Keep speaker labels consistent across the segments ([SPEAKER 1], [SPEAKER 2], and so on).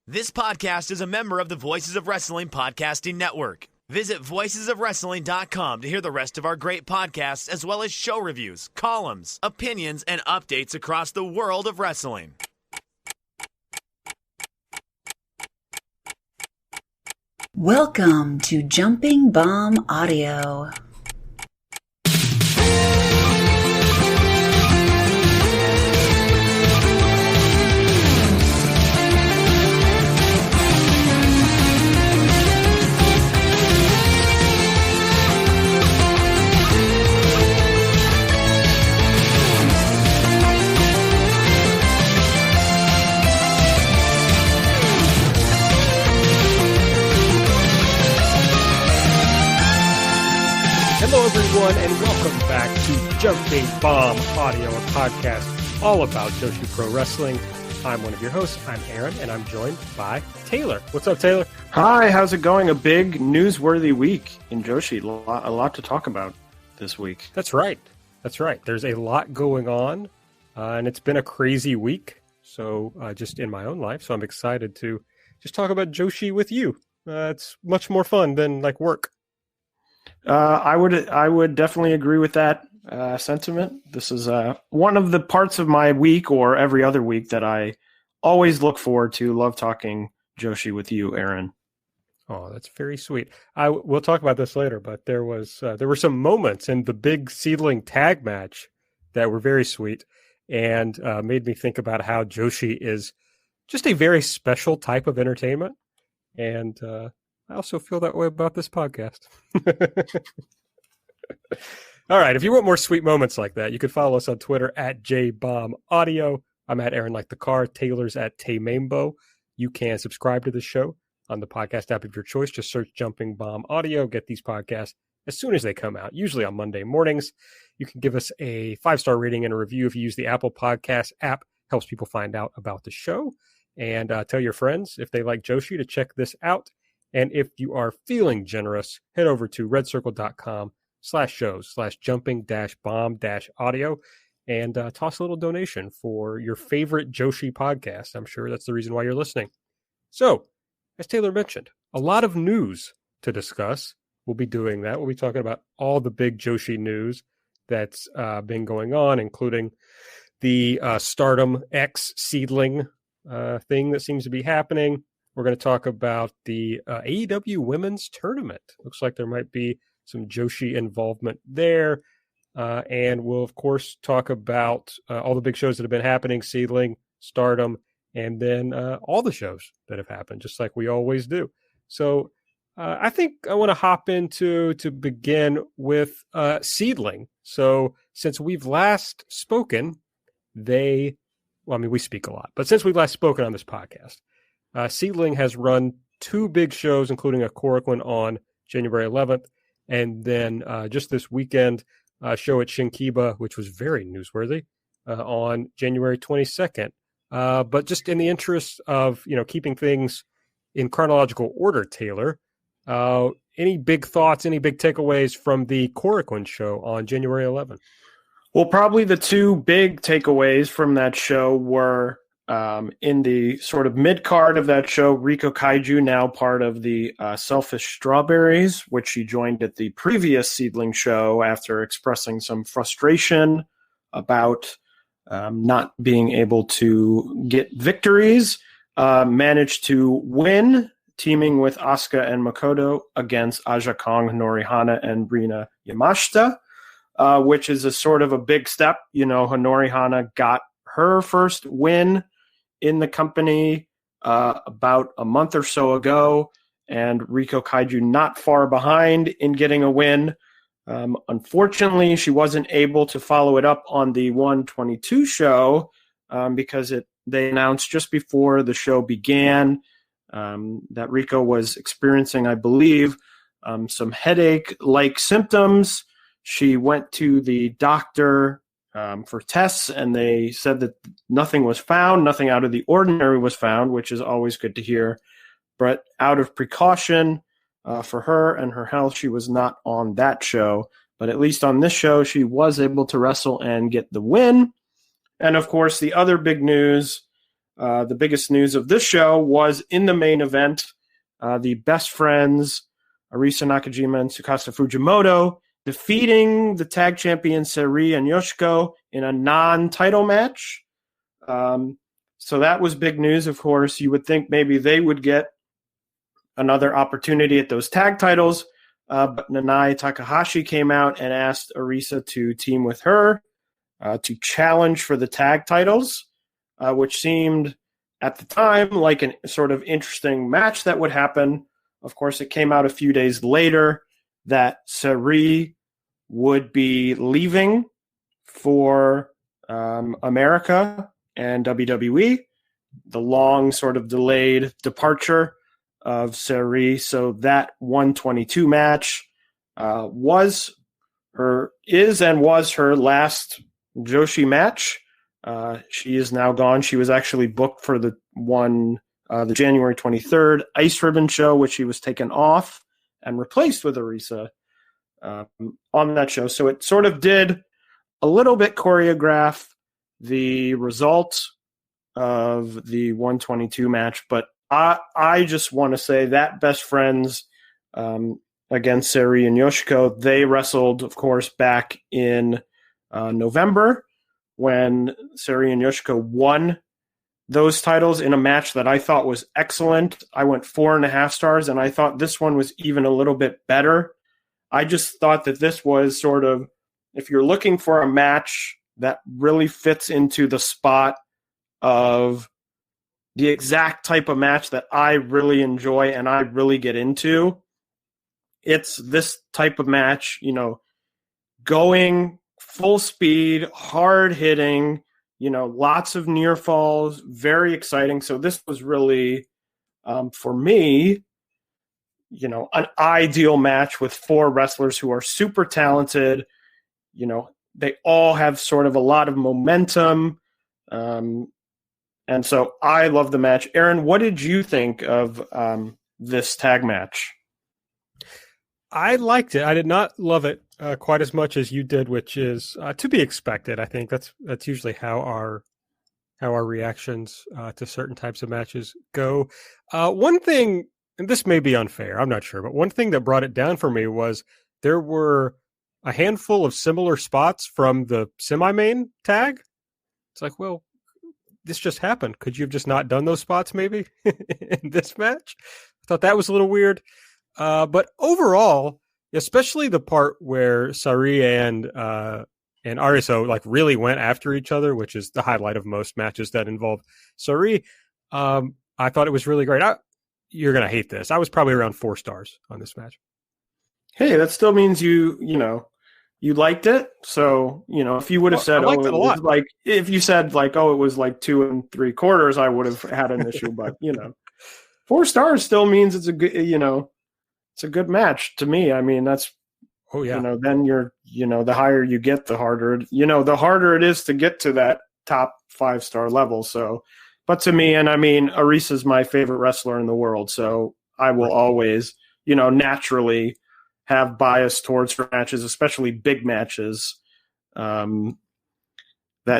[SPEAKER 1] This podcast is a member of the Voices of Wrestling Podcasting Network. Visit voicesofwrestling.com to hear the rest of our great podcasts, as well as show reviews, columns, opinions, and updates across the world of wrestling.
[SPEAKER 2] Welcome to Jumping Bomb Audio.
[SPEAKER 3] Hello, everyone, and welcome back to Jumping Bomb Audio, a podcast all about Joshi Pro Wrestling. I'm one of your hosts. I'm Aaron, and I'm joined by Taylor. What's up, Taylor?
[SPEAKER 4] Hi, how's it going? A big newsworthy week in Joshi. A lot to talk about this week.
[SPEAKER 3] That's right. There's a lot going on, and it's been a crazy week. So, just in my own life, so I'm excited to just talk about Joshi with you. It's much more fun than like work.
[SPEAKER 4] I would definitely agree with that sentiment. This is one of the parts of my week, or every other week, that I always look forward to. Love talking Joshi with you, Aaron.
[SPEAKER 3] Oh, that's very sweet. We'll talk about this later, but there were some moments in the big SEAdLINNG tag match that were very sweet and made me think about how Joshi is just a very special type of entertainment, and I also feel that way about this podcast. All right. If you want more sweet moments like that, you can follow us on Twitter at JBombAudio. I'm at Aaron Like the Car. Taylor's at Taymambo. You can subscribe to the show on the podcast app of your choice. Just search Jumping Bomb Audio. Get these podcasts as soon as they come out, usually on Monday mornings. You can give us a 5-star rating and a review if you use the Apple Podcast app. Helps people find out about the show. And tell your friends, if they like Joshi, to check this out. And if you are feeling generous, head over to redscircle.com/shows/jumping-bomb-audio and toss a little donation for your favorite Joshi podcast. I'm sure that's the reason why you're listening. So, as Taylor mentioned, a lot of news to discuss. We'll be doing that. We'll be talking about all the big Joshi news that's been going on, including the Stardom X SEAdLINNG thing that seems to be happening. We're going to talk about the AEW Women's Tournament. Looks like there might be some Joshi involvement there. And we'll, of course, talk about all the big shows that have been happening, SEAdLINNG, Stardom, and then all the shows that have happened, just like we always do. So I think I want to hop into to begin with SEAdLINNG. So since we've last spoken, we speak a lot, but since we've last spoken on this podcast, SEAdLINNG has run 2 big shows, including a Korakuen on January 11th, and then just this weekend, a show at Shinkiba, which was very newsworthy, on January 22nd. But just in the interest of keeping things in chronological order, Taylor, any big thoughts, any big takeaways from the Korakuen show on January 11th?
[SPEAKER 4] Well, probably the 2 big takeaways from that show were in the sort of mid-card of that show, Riko Kaiju, now part of the Selfish Strawberries, which she joined at the previous SEAdLINNG show after expressing some frustration about not being able to get victories, managed to win, teaming with Asuka and Makoto against Aja Kong, Honori, Hana, and Rina Yamashita, which is a sort of a big step. Honori Hana got her first win in the company about a month or so ago, and Riko Kaiju not far behind in getting a win. Unfortunately, she wasn't able to follow it up on the 122 show because they announced just before the show began that Riko was experiencing, I believe, some headache-like symptoms. She went to the doctor for tests, and they said that nothing was found, nothing out of the ordinary was found, which is always good to hear. But out of precaution for her and her health, she was not on that show. But at least on this show, she was able to wrestle and get the win. And of course, the other big news the biggest news of this show was in the main event, the best friends, Arisa Nakajima and Tsukasa Fujimoto, defeating the tag champions Sareee and Yoshiko in a non-title match. So that was big news, of course. You would think maybe they would get another opportunity at those tag titles, but Nanae Takahashi came out and asked Arisa to team with her to challenge for the tag titles, which seemed at the time like a sort of interesting match that would happen. Of course, it came out a few days later that Sareee would be leaving for America and WWE, the long sort of delayed departure of Sareee. So that 122 match was her last Joshi match. She is now gone. She was actually booked for the January 23rd Ice Ribbon show, which she was taken off and replaced with Arisa on that show. So it sort of did a little bit choreograph the result of the 122 match, but I just want to say that best friends against Sareee and Yoshiko, they wrestled, of course, back in November when Sareee and Yoshiko won those titles in a match that I thought was excellent. I went 4.5 stars, and I thought this one was even a little bit better. I just thought that this was sort of, if you're looking for a match that really fits into the spot of the exact type of match that I really enjoy and I really get into, it's this type of match, going full speed, hard hitting, lots of near falls, very exciting. So this was really, for me, an ideal match with 4 wrestlers who are super talented. They all have sort of a lot of momentum. And so I love the match. Aaron, what did you think of this tag match?
[SPEAKER 3] I liked it. I did not love it quite as much as you did, which is to be expected. I think that's usually how our reactions to certain types of matches go. One thing, and this may be unfair, I'm not sure, but one thing that brought it down for me was there were a handful of similar spots from the semi-main tag. It's like, well, this just happened. Could you have just not done those spots maybe in this match? I thought that was a little weird. But overall, especially the part where Sareee and Ariso like really went after each other, which is the highlight of most matches that involve Sareee, I thought it was really great. You're going to hate this. I was probably around 4 stars on this match.
[SPEAKER 4] Hey, that still means you liked it. So, if you would have said,
[SPEAKER 3] it was
[SPEAKER 4] like, if you said like, it was like 2 3/4, I would have had an issue. But, 4 stars still means it's a good, it's a good match to me. I mean, that's, then you're, the higher you get, the harder, the harder it is to get to that top 5-star level. So, but to me, and I mean, Arisa's my favorite wrestler in the world. So I will always, naturally have bias towards her matches, especially big matches that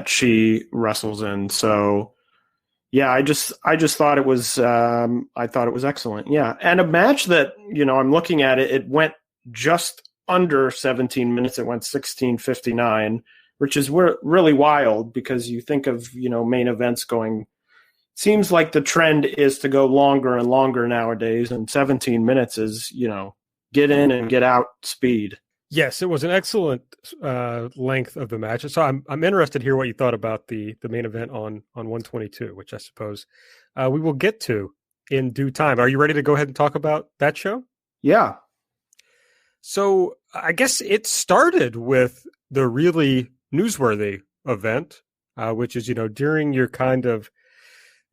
[SPEAKER 4] she wrestles in. So yeah, I just thought it was excellent. Yeah. And a match that, I'm looking at it, it went just under 17 minutes. It went 16:59, which is really wild because you think of, main events going, seems like the trend is to go longer and longer nowadays. And 17 minutes is, get in and get out speed.
[SPEAKER 3] Yes, it was an excellent length of the match. So I'm interested to hear what you thought about the main event on 122, which I suppose we will get to in due time. Are you ready to go ahead and talk about that show?
[SPEAKER 4] Yeah.
[SPEAKER 3] So I guess it started with the really newsworthy event, which is, during your kind of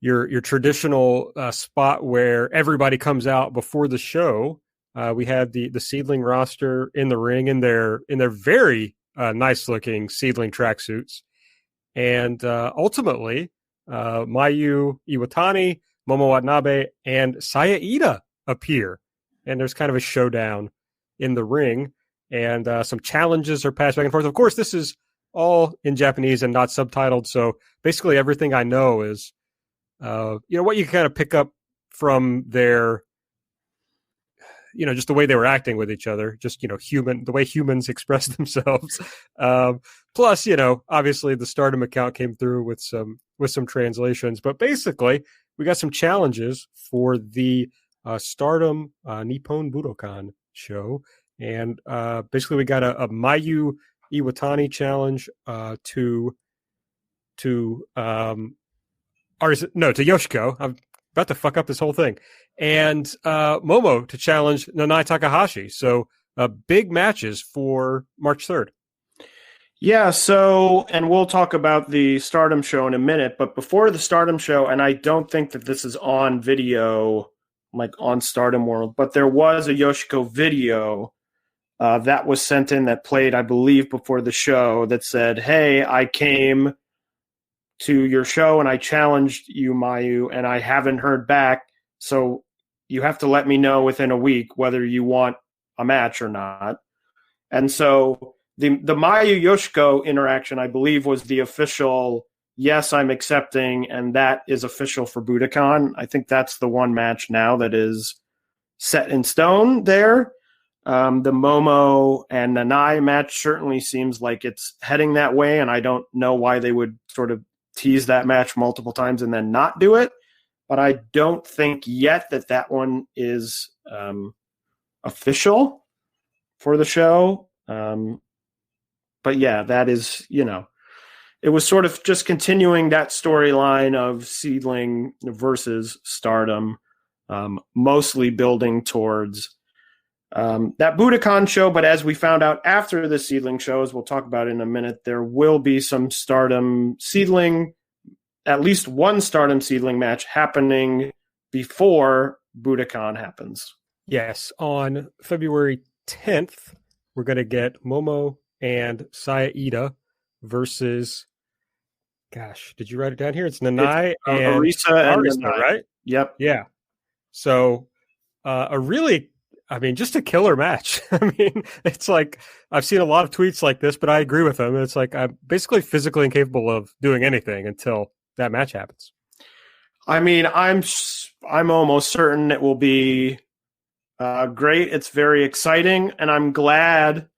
[SPEAKER 3] your traditional spot where everybody comes out before the show. We had the SEAdLINNG roster in the ring in their very nice looking SEAdLINNG tracksuits, and ultimately Mayu Iwatani, Momo Watanabe, and Saya Iida appear, and there's kind of a showdown in the ring, and some challenges are passed back and forth. Of course, this is all in Japanese and not subtitled, so basically everything I know is what you kind of pick up from their, just the way they were acting with each other, just, the way humans express themselves. Plus, obviously the Stardom account came through with some translations, but basically we got some challenges for the Stardom Nippon Budokan show. And basically we got a Mayu Iwatani challenge to Yoshiko. I'm about to fuck up this whole thing. And Momo to challenge Nanae Takahashi. So big matches for March 3rd.
[SPEAKER 4] Yeah, so, and we'll talk about the Stardom show in a minute, but before the Stardom show, and I don't think that this is on video, like on Stardom World, but there was a Yoshiko video that was sent in that played, I believe, before the show that said, hey, I came to your show and I challenged you, Mayu, and I haven't heard back, so you have to let me know within a week whether you want a match or not. And so the Mayu Yoshiko interaction, I believe, was the official, yes, I'm accepting, and that is official for Budokan. I think that's the one match now that is set in stone there. The Momo and Nanae match certainly seems like it's heading that way, and I don't know why they would sort of tease that match multiple times and then not do it. But I don't think yet that one is official for the show. But yeah, that is, it was sort of just continuing that storyline of SEAdLINNG versus Stardom, mostly building towards that Budokan show. But as we found out after the SEAdLINNG show, as we'll talk about in a minute, there will be some Stardom SEAdLINNG, at least one Stardom SEAdLINNG match happening before Budokan happens.
[SPEAKER 3] Yes, on February 10th, we're going to get Momo and Saya Iida versus, gosh, did you write it down here? It's Nanae and
[SPEAKER 4] Arisa,
[SPEAKER 3] right?
[SPEAKER 4] Yep.
[SPEAKER 3] Yeah. So just a killer match. I mean, it's like, I've seen a lot of tweets like this, but I agree with them. It's like, I'm basically physically incapable of doing anything until that match happens.
[SPEAKER 4] I mean, I'm almost certain it will be great. It's very exciting, and I'm glad,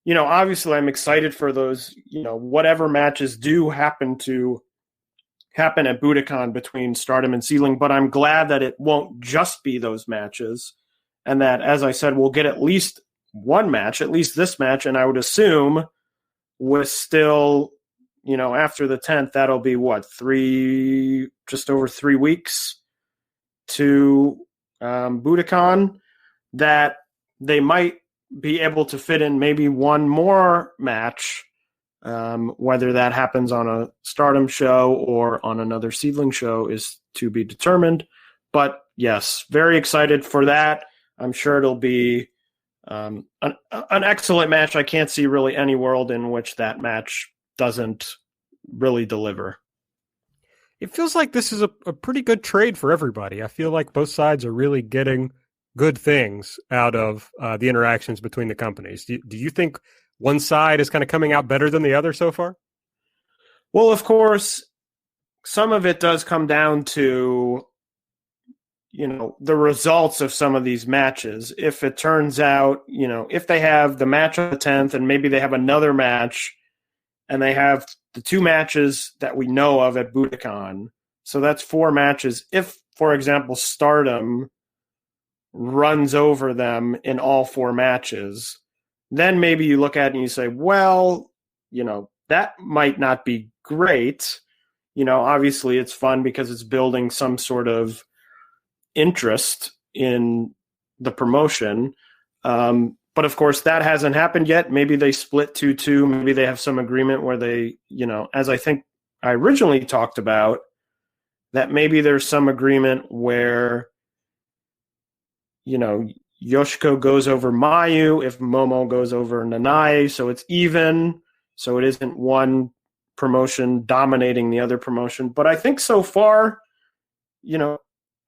[SPEAKER 4] obviously I'm excited for those, whatever matches do happen at Budokan between Stardom and SEAdLINNG, but I'm glad that it won't just be those matches, and that, as I said, we'll get at least one match, at least this match, and I would assume with still, after the 10th, that'll be just over 3 weeks to Budokan, that they might be able to fit in maybe one more match, whether that happens on a Stardom show or on another SEAdLINNG show is to be determined. But yes, very excited for that. I'm sure it'll be an excellent match. I can't see really any world in which that match doesn't really deliver.
[SPEAKER 3] It feels like this is a pretty good trade for everybody. I feel like both sides are really getting good things out of the interactions between the companies. Do you think one side is kind of coming out better than the other so far?
[SPEAKER 4] Well, of course, some of it does come down to, the results of some of these matches. If it turns out, if they have the match on the 10th and maybe they have another match and they have the two matches that we know of at Budokan, so that's 4 matches. If, for example, Stardom runs over them in all 4 matches, then maybe you look at it and you say, well, that might not be great. Obviously it's fun because it's building some sort of interest in the promotion. But of course that hasn't happened yet. Maybe they split 2-2. Maybe they have some agreement where they, as I think I originally talked about, that maybe there's some agreement where, Yoshiko goes over Mayu if Momo goes over Nanae, so it's even, so it isn't one promotion dominating the other promotion. But I think so far,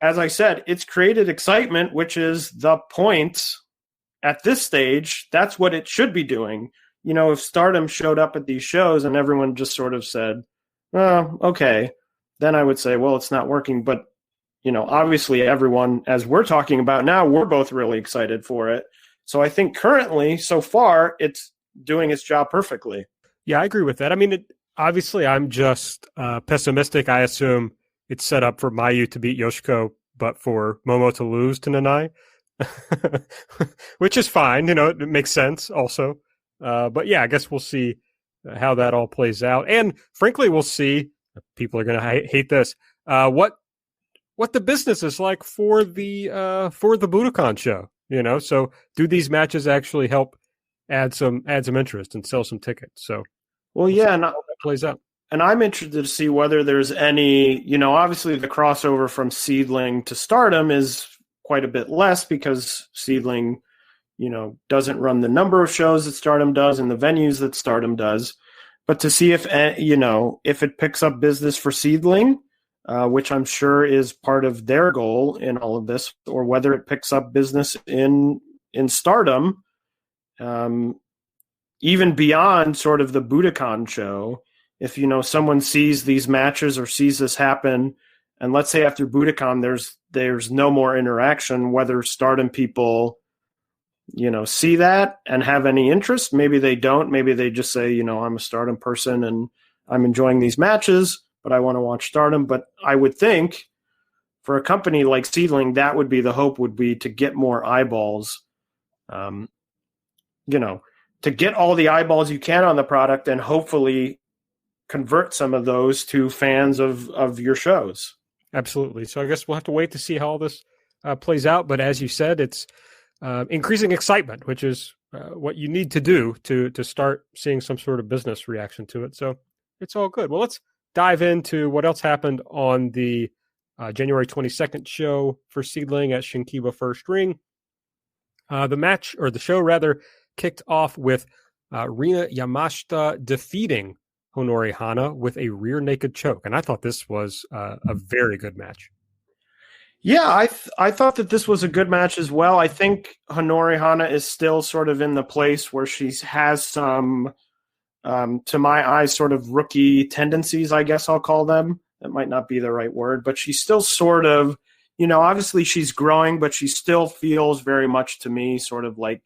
[SPEAKER 4] as I said, it's created excitement, which is the point at this stage. That's what it should be doing. If Stardom showed up at these shows and everyone just sort of said, oh, okay, then I would say, well, it's not working. But, obviously everyone, as we're talking about now, we're both really excited for it. So I think currently, so far, it's doing its job perfectly.
[SPEAKER 3] Yeah, I agree with that. I mean, obviously, I'm just pessimistic. I assume it's set up for Mayu to beat Yoshiko, but for Momo to lose to Nanai, which is fine. It makes sense also. But yeah, I guess we'll see how that all plays out. And frankly, we'll see. People are going to hate this. What the business is like for the Budokan show. So do these matches actually help add some interest and sell some tickets? So
[SPEAKER 4] we'll see
[SPEAKER 3] and how that plays out.
[SPEAKER 4] And I'm interested to see whether there's any, obviously the crossover from SEAdLINNG to Stardom is quite a bit less because SEAdLINNG, doesn't run the number of shows that Stardom does and the venues that Stardom does. But to see if it picks up business for SEAdLINNG, which I'm sure is part of their goal in all of this, or whether it picks up business in Stardom, even beyond sort of the Budokan show. If, someone sees these matches or sees this happen, and let's say after Budokan there's no more interaction, whether Stardom people, see that and have any interest. Maybe they don't. Maybe they just say, I'm a Stardom person and I'm enjoying these matches, but I want to watch Stardom. But I would think for a company like SEAdLINNG, that would be the hope, would be to get more eyeballs, to get all the eyeballs you can on the product and hopefully convert some of those to fans of your shows.
[SPEAKER 3] Absolutely. So I guess we'll have to wait to see how all this plays out. But as you said, it's increasing excitement, which is what you need to do to start seeing some sort of business reaction to it. So it's all good. Well, let's dive into what else happened on the January 22nd show for SEAdLINNG at Shinkiba First Ring. The show rather, kicked off with Rina Yamashita defeating Honori Hana with a rear naked choke. And I thought this was a very good match.
[SPEAKER 4] Yeah, I thought that this was a good match as well. I think Honori Hana is still sort of in the place where she has some, to my eyes, sort of rookie tendencies, I guess I'll call them. That might not be the right word, but she's still sort of, obviously she's growing, but she still feels very much to me sort of like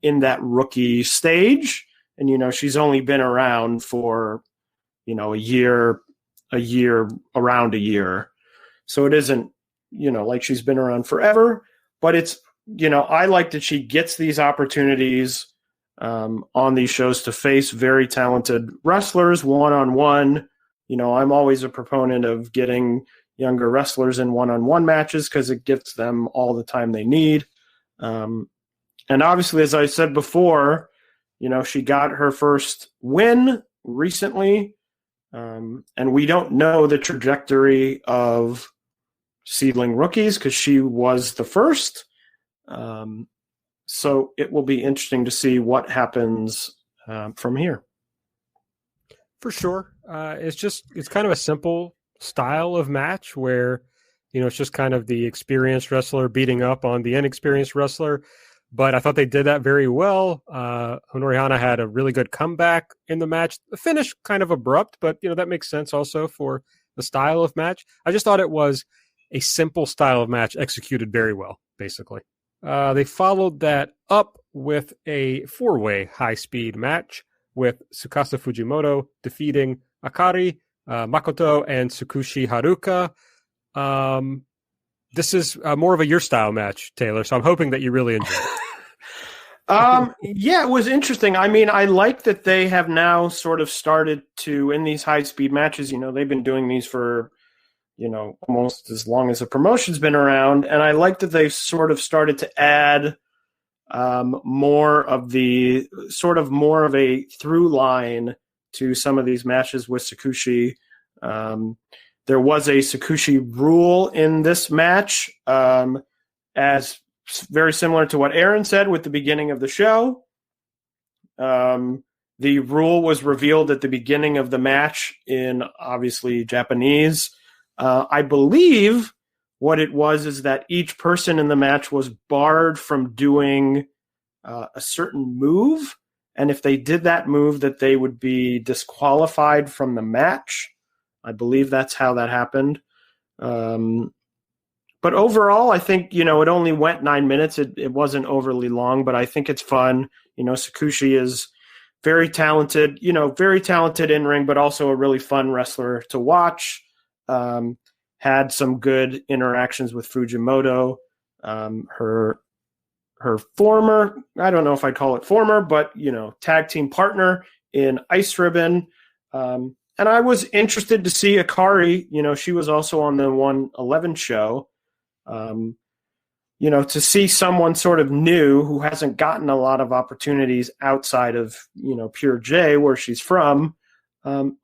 [SPEAKER 4] in that rookie stage. And, she's only been around for, a year. So it isn't, like she's been around forever, but it's, I like that she gets these opportunities on these shows to face very talented wrestlers one-on-one. I'm always a proponent of getting younger wrestlers in one-on-one matches because it gets them all the time they need. And obviously, as I said before, she got her first win recently. And we don't know the trajectory of SEAdLINNG rookies because she was the first. So it will be interesting to see what happens from here.
[SPEAKER 3] For sure. It's kind of a simple style of match where, it's just kind of the experienced wrestler beating up on the inexperienced wrestler. But I thought they did that very well. Honori Hana had a really good comeback in the match. The finish kind of abrupt, but that makes sense also for the style of match. I just thought it was a simple style of match executed very well, basically. They followed that up with a 4-way high-speed match with Tsukasa Fujimoto defeating Akari, Makoto, and Tsukushi Haruka. This is more of a your style match, Taylor, so I'm hoping that you really enjoy it.
[SPEAKER 4] Yeah, it was interesting. I mean, I like that they have now sort of started to, in these high-speed matches, they've been doing these for, almost as long as the promotion's been around, and I like that they've sort of started to add more of a through line to some of these matches with Tsukushi. There was a Tsukushi rule in this match, as very similar to what Aaron said with the beginning of the show. The rule was revealed at the beginning of the match in, obviously, Japanese. I believe what it was is that each person in the match was barred from doing a certain move, and if they did that move, that they would be disqualified from the match. I believe that's how that happened. But overall, I think, it only went 9 minutes. It wasn't overly long, but I think it's fun. Sakushi is very talented, very talented in ring, but also a really fun wrestler to watch. Had some good interactions with Fujimoto. Her former, I don't know if I'd call it former, but, tag team partner in Ice Ribbon. And I was interested to see Akari. She was also on the 111 show. To see someone sort of new who hasn't gotten a lot of opportunities outside of, Pure J, where she's from.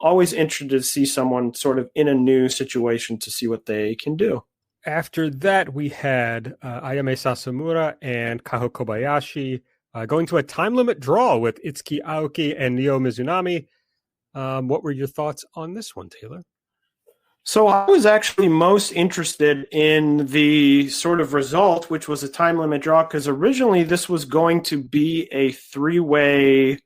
[SPEAKER 4] Always interested to see someone sort of in a new situation to see what they can do.
[SPEAKER 3] After that, we had Ayame Sasamura and Kaho Kobayashi going to a time limit draw with Itsuki Aoki and Neo Mizunami. What were your thoughts on this one, Taylor?
[SPEAKER 4] So I was actually most interested in the sort of result, which was a time limit draw, because originally this was going to be a three-way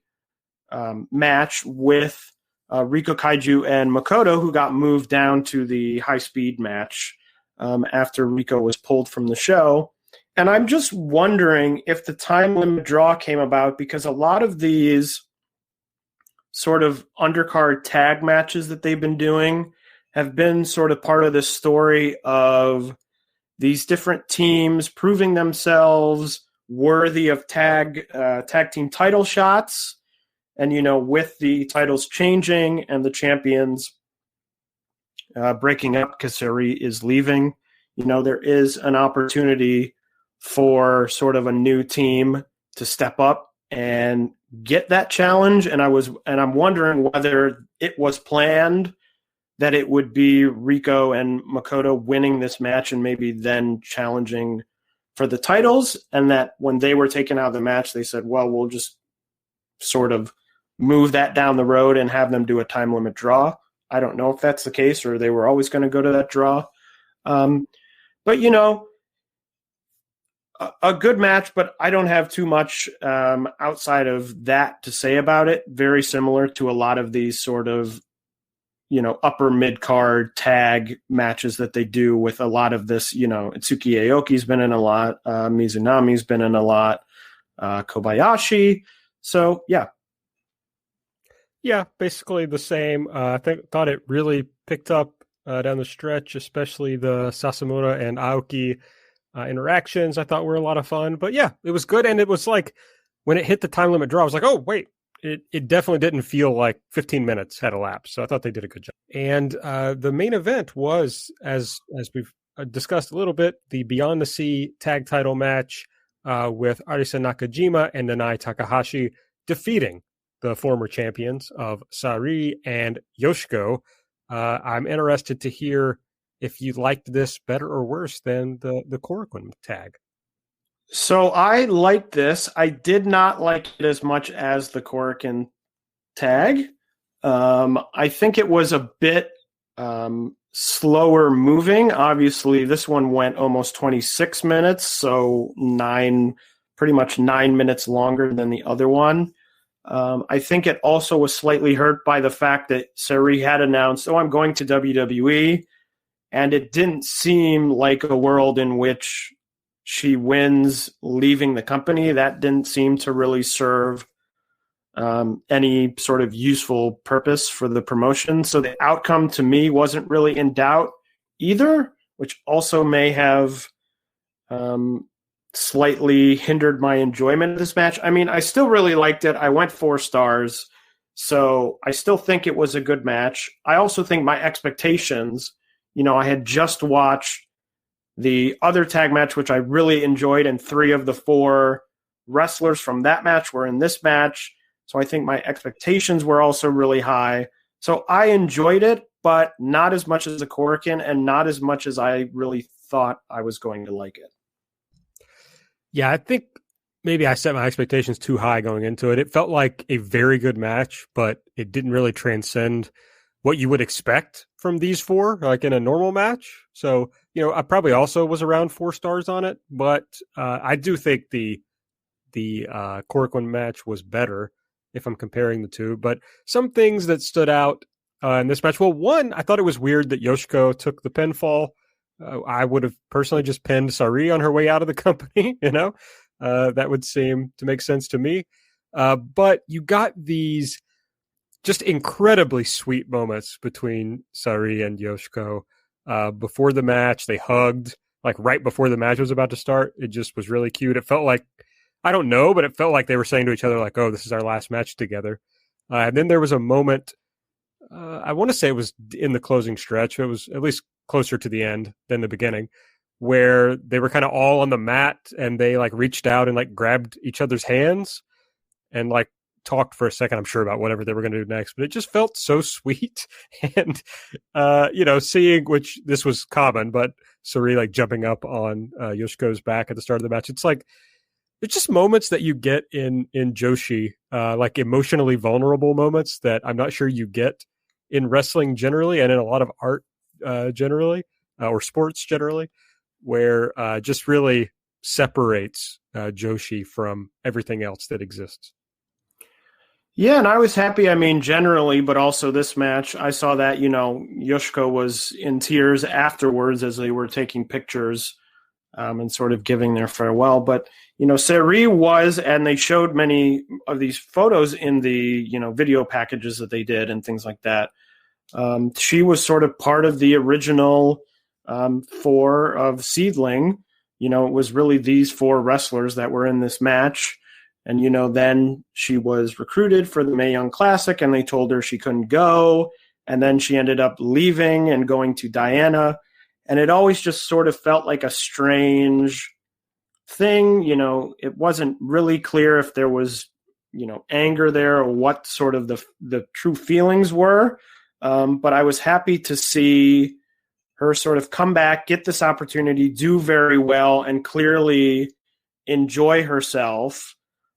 [SPEAKER 4] match with Riko Kaiju and Makoto, who got moved down to the high-speed match after Riko was pulled from the show. And I'm just wondering if the time limit draw came about because a lot of these sort of undercard tag matches that they've been doing have been sort of part of this story of these different teams proving themselves worthy of tag team title shots. And, with the titles changing and the champions breaking up because Sareee is leaving, there is an opportunity for sort of a new team to step up and get that challenge. And I'm wondering whether it was planned that it would be Riko and Makoto winning this match and maybe then challenging for the titles, and that when they were taken out of the match, they said, well, we'll just sort of move that down the road and have them do a time limit draw. I don't know if that's the case or they were always going to go to that draw. But, a good match, but I don't have too much outside of that to say about it. Very similar to a lot of these sort of, upper mid-card tag matches that they do with a lot of this, Itsuki Aoki's been in a lot, Mizunami's been in a lot, Kobayashi. So, yeah.
[SPEAKER 3] Yeah, basically the same. I thought it really picked up down the stretch, especially the Sasamura and Aoki interactions. I thought were a lot of fun. But yeah, it was good. And it was like when it hit the time limit draw, I was like, oh, wait. It definitely didn't feel like 15 minutes had elapsed. So I thought they did a good job. And the main event was, as we've discussed a little bit, the Beyond the Sea tag title match with Arisa Nakajima and Nanae Takahashi defeating the former champions of Sareee and Yoshiko. I'm interested to hear if you liked this better or worse than the Korakuen tag.
[SPEAKER 4] So I liked this. I did not like it as much as the Korakuen tag. I think it was a bit slower moving. Obviously, this one went almost 26 minutes, so pretty much 9 minutes longer than the other one. I think it also was slightly hurt by the fact that Sareee had announced, I'm going to WWE, and it didn't seem like a world in which she wins leaving the company. That didn't seem to really serve any sort of useful purpose for the promotion. So the outcome to me wasn't really in doubt either, which also may have slightly hindered my enjoyment of this match. I mean, I still really liked it. I went 4 stars, so I still think it was a good match. I also think my expectations, I had just watched the other tag match, which I really enjoyed, and 3 of the 4 wrestlers from that match were in this match. So I think my expectations were also really high. So I enjoyed it, but not as much as the Korakuen and not as much as I really thought I was going to like it.
[SPEAKER 3] Yeah, I think maybe I set my expectations too high going into it. It felt like a very good match, but it didn't really transcend what you would expect from these 4, like in a normal match. So, I probably also was around 4 stars on it, but I do think the Korakuen match was better if I'm comparing the two. But some things that stood out in this match. Well, one, I thought it was weird that Yoshiko took the pinfall. I would have personally just pinned Sareee on her way out of the company, that would seem to make sense to me. But you got these just incredibly sweet moments between Sareee and Yoshiko. Before the match, they hugged, like right before the match was about to start. It just was really cute. It felt like, I don't know, but it felt like they were saying to each other, like, oh, this is our last match together. And then there was a moment, I want to say it was in the closing stretch. It was at least closer to the end than the beginning, where they were kind of all on the mat and they like reached out and like grabbed each other's hands and like talked for a second, I'm sure, about whatever they were going to do next. But it just felt so sweet. And, seeing, which this was common, but Sareee like jumping up on Yoshiko's back at the start of the match. It's like, it's just moments that you get in Joshi, like emotionally vulnerable moments that I'm not sure you get in wrestling generally and in a lot of art generally, or sports generally, where just really separates Joshi from everything else that exists.
[SPEAKER 4] Yeah, and I was happy, generally, but also this match, I saw that, Yoshiko was in tears afterwards as they were taking pictures and sort of giving their farewell. But, Sareee was, and they showed many of these photos in the, video packages that they did and things like that. She was sort of part of the original 4 of SEAdLINNG. It was really these 4 wrestlers that were in this match. And, then she was recruited for the Mae Young Classic and they told her she couldn't go. And then she ended up leaving and going to Diana. And it always just sort of felt like a strange thing. It wasn't really clear if there was, anger there or what sort of the true feelings were. But I was happy to see her sort of come back, get this opportunity, do very well, and clearly enjoy herself,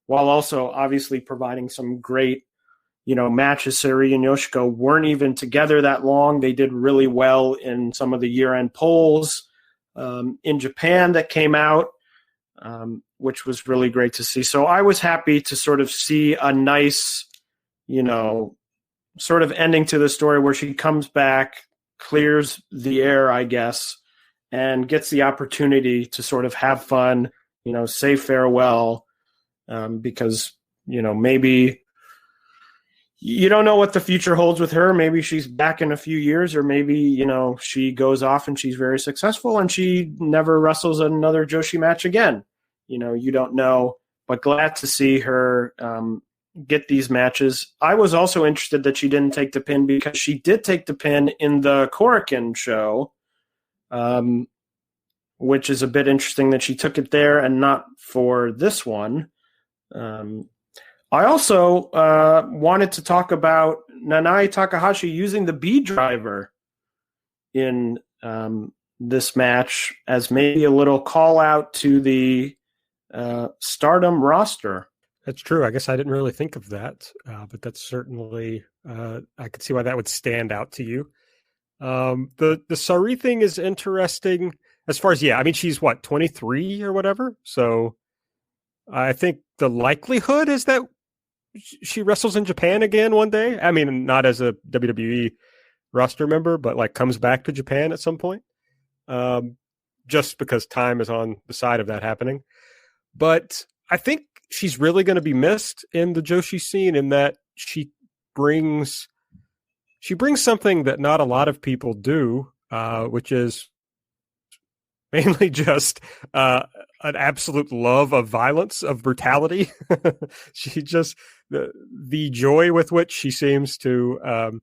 [SPEAKER 4] while also obviously providing some great, matches. Sareee and Yoshiko weren't even together that long. They did really well in some of the year-end polls in Japan that came out, which was really great to see. So I was happy to sort of see a nice, sort of ending to the story where she comes back, clears the air, I guess, and gets the opportunity to sort of have fun, say farewell, because, maybe you don't know what the future holds with her. Maybe she's back in a few years, or maybe, she goes off and she's very successful and she never wrestles another Joshi match again. You don't know, but glad to see her get these matches. I was also interested that she didn't take the pin, because she did take the pin in the Korakuen show, which is a bit interesting that she took it there and not for this one. I also wanted to talk about Nanae Takahashi using the B driver in this match as maybe a little call out to the Stardom roster.
[SPEAKER 3] That's true. I guess I didn't really think of that, but that's certainly, I could see why that would stand out to you. The Sareee thing is interesting as far as, she's 23 or whatever. So I think the likelihood is that she wrestles in Japan again one day. Not as a WWE roster member, but like comes back to Japan at some point. Just because time is on the side of that happening. But I think she's really going to be missed in the Joshi scene, in that she brings something that not a lot of people do, which is mainly just an absolute love of violence, of brutality. She just, the joy with which she seems to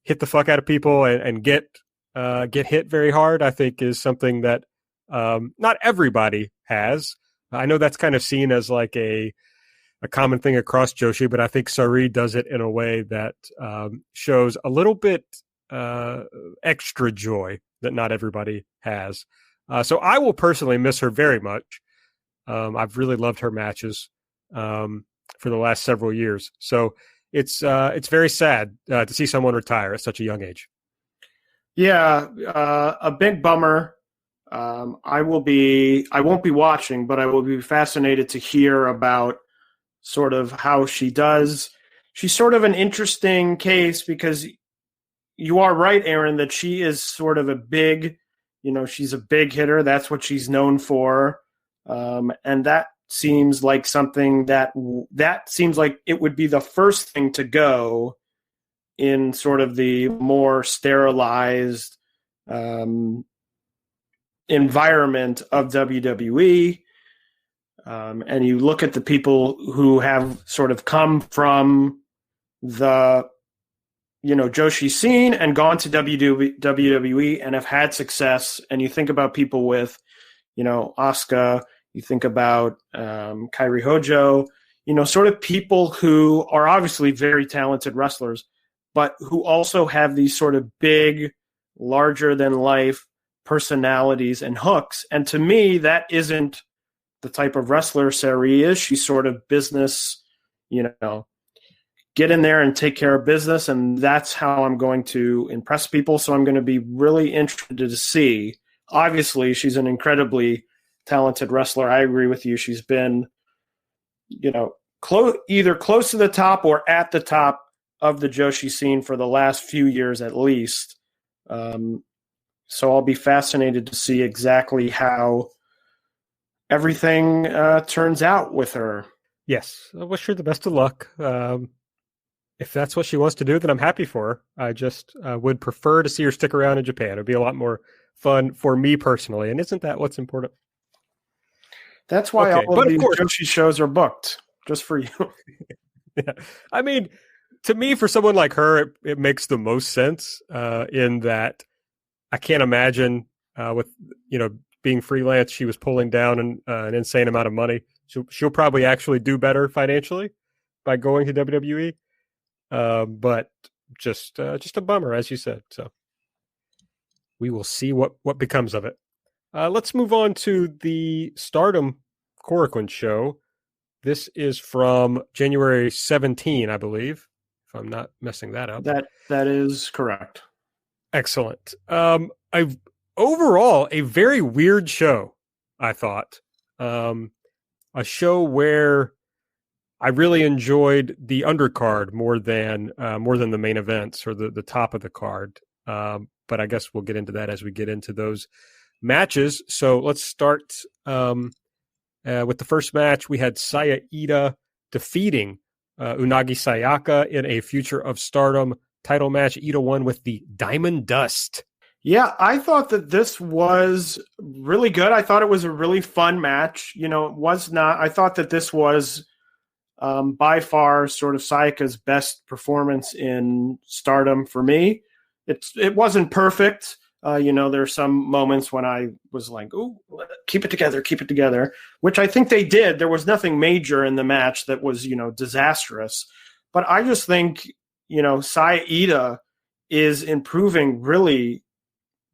[SPEAKER 3] hit the fuck out of people and get hit very hard, I think is something that not everybody has. I know that's kind of seen as like a common thing across Joshi, but I think Sareee does it in a way that shows a little bit extra joy that not everybody has. So I will personally miss her very much. I've really loved her matches for the last several years. So it's very sad to see someone retire at such a young age.
[SPEAKER 4] Yeah, a big bummer. I won't be watching, but I will be fascinated to hear about sort of how she does. She's sort of an interesting case because, you are right, Aaron, that she is sort of a big, she's a big hitter. That's what she's known for. And that seems like something that seems like it would be the first thing to go in sort of the more sterilized environment of WWE. And you look at the people who have sort of come from the Joshi scene and gone to WWE and have had success. And you think about people with, Asuka, you think about Kairi Hojo, sort of people who are obviously very talented wrestlers, but who also have these sort of big, larger than life personalities and hooks. And to me, that isn't the type of wrestler Sareee is. She's sort of business, get in there and take care of business. And that's how I'm going to impress people. So I'm going to be really interested to see. Obviously, she's an incredibly talented wrestler. I agree with you. She's been, either close to the top or at the top of the Joshi scene for the last few years at least. So I'll be fascinated to see exactly how everything turns out with her.
[SPEAKER 3] Yes, I wish her the best of luck. If that's what she wants to do, then I'm happy for her. I just would prefer to see her stick around in Japan. It'd be a lot more fun for me personally. And isn't that what's important?
[SPEAKER 4] That's why all of these Joshi shows are booked, just for you.
[SPEAKER 3] Yeah. I mean, to me, for someone like her, it makes the most sense in that I can't imagine with, being freelance, she was pulling down an insane amount of money. She'll probably actually do better financially by going to WWE. But just a bummer, as you said. So we will see what becomes of it. Let's move on to the Stardom Korakuen show. This is from January 17, I believe, if I'm not messing that up.
[SPEAKER 4] That is correct.
[SPEAKER 3] Excellent. Overall, a very weird show, I thought. A show where I really enjoyed the undercard more than the main events or the top of the card. But I guess we'll get into that as we get into those matches. So let's start with the first match. We had Saya Iida defeating Unagi Sayaka in a Future of Stardom title match. Iida won with the Diamond Dust.
[SPEAKER 4] Yeah, I thought that this was really good. I thought it was a really fun match. It was not. I thought that this was by far sort of Sayaka's best performance in Stardom for me. It wasn't perfect. There's some moments when I was like, "Ooh, keep it together," which I think they did. There was nothing major in the match that was, disastrous. But I just think, Saya Iida is improving really,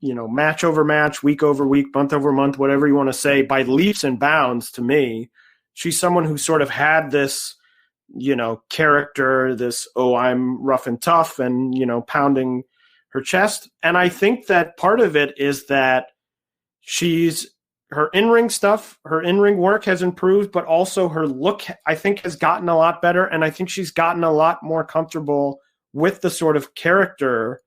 [SPEAKER 4] match over match, week over week, month over month, whatever you want to say, by leaps and bounds to me. She's someone who sort of had this, character, this, I'm rough and tough and, pounding her chest. And I think that part of it is that her in-ring stuff, her in-ring work has improved, but also her look, I think, has gotten a lot better. And I think she's gotten a lot more comfortable with the sort of character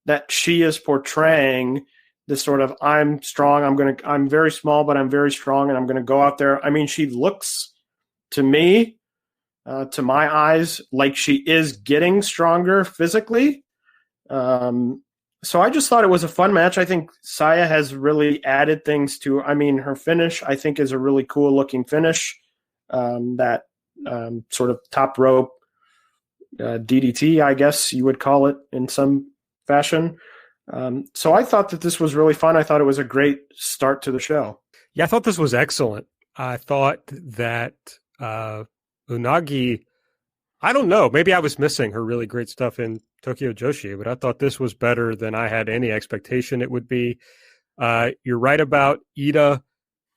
[SPEAKER 4] that she is portraying, this sort of, I'm strong, I'm very small, but I'm very strong, and I'm going to go out there. I mean, she looks to me, to my eyes, like she is getting stronger physically. So I just thought it was a fun match. I think Saya has really added things to, her finish, I think, is a really cool looking finish. That sort of top rope DDT, I guess you would call it in some fashion. So I thought that this was really fun. I thought it was a great start to the show.
[SPEAKER 3] Yeah, I thought this was excellent. I thought that Unagi, I don't know, maybe I was missing her really great stuff in Tokyo Joshi, but I thought this was better than I had any expectation it would be. You're right about Iida.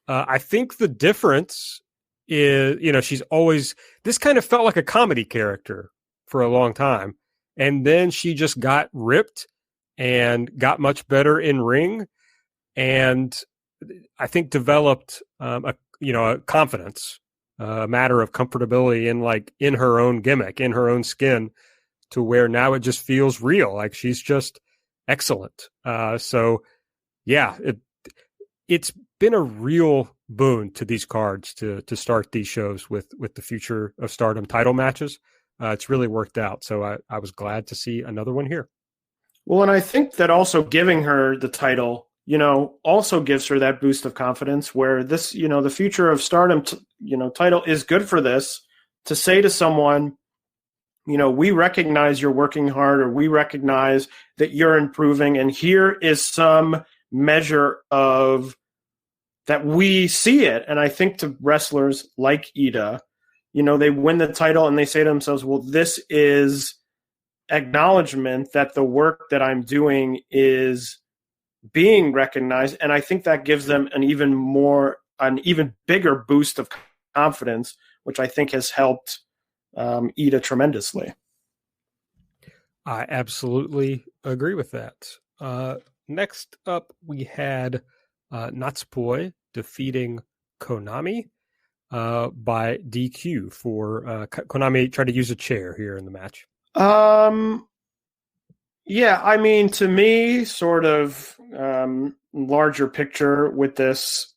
[SPEAKER 3] I think the difference is, she's always, this kind of felt like a comedy character for a long time. And then she just got ripped and got much better in ring. And I think developed a confidence, a matter of comfortability in her own gimmick, in her own skin, to where now it just feels real. Like she's just excellent. It's been a real boon to these cards to start these shows with the Future of Stardom title matches. It's really worked out. So I was glad to see another one here.
[SPEAKER 4] Well, and I think that also giving her the title, also gives her that boost of confidence where this, the Future of Stardom, title is good for this, to say to someone, we recognize you're working hard, or we recognize that you're improving, and here is some measure of that we see it. And I think to wrestlers like Iida, they win the title and they say to themselves, well, this is acknowledgement that the work that I'm doing is being recognized. And I think that gives them an even bigger boost of confidence, which I think has helped Iida tremendously.
[SPEAKER 3] I absolutely agree with that. Next up, we had Natsupoi defeating Konami by DQ for Konami tried to use a chair here in the match.
[SPEAKER 4] Yeah, I mean, to me, sort of larger picture with this,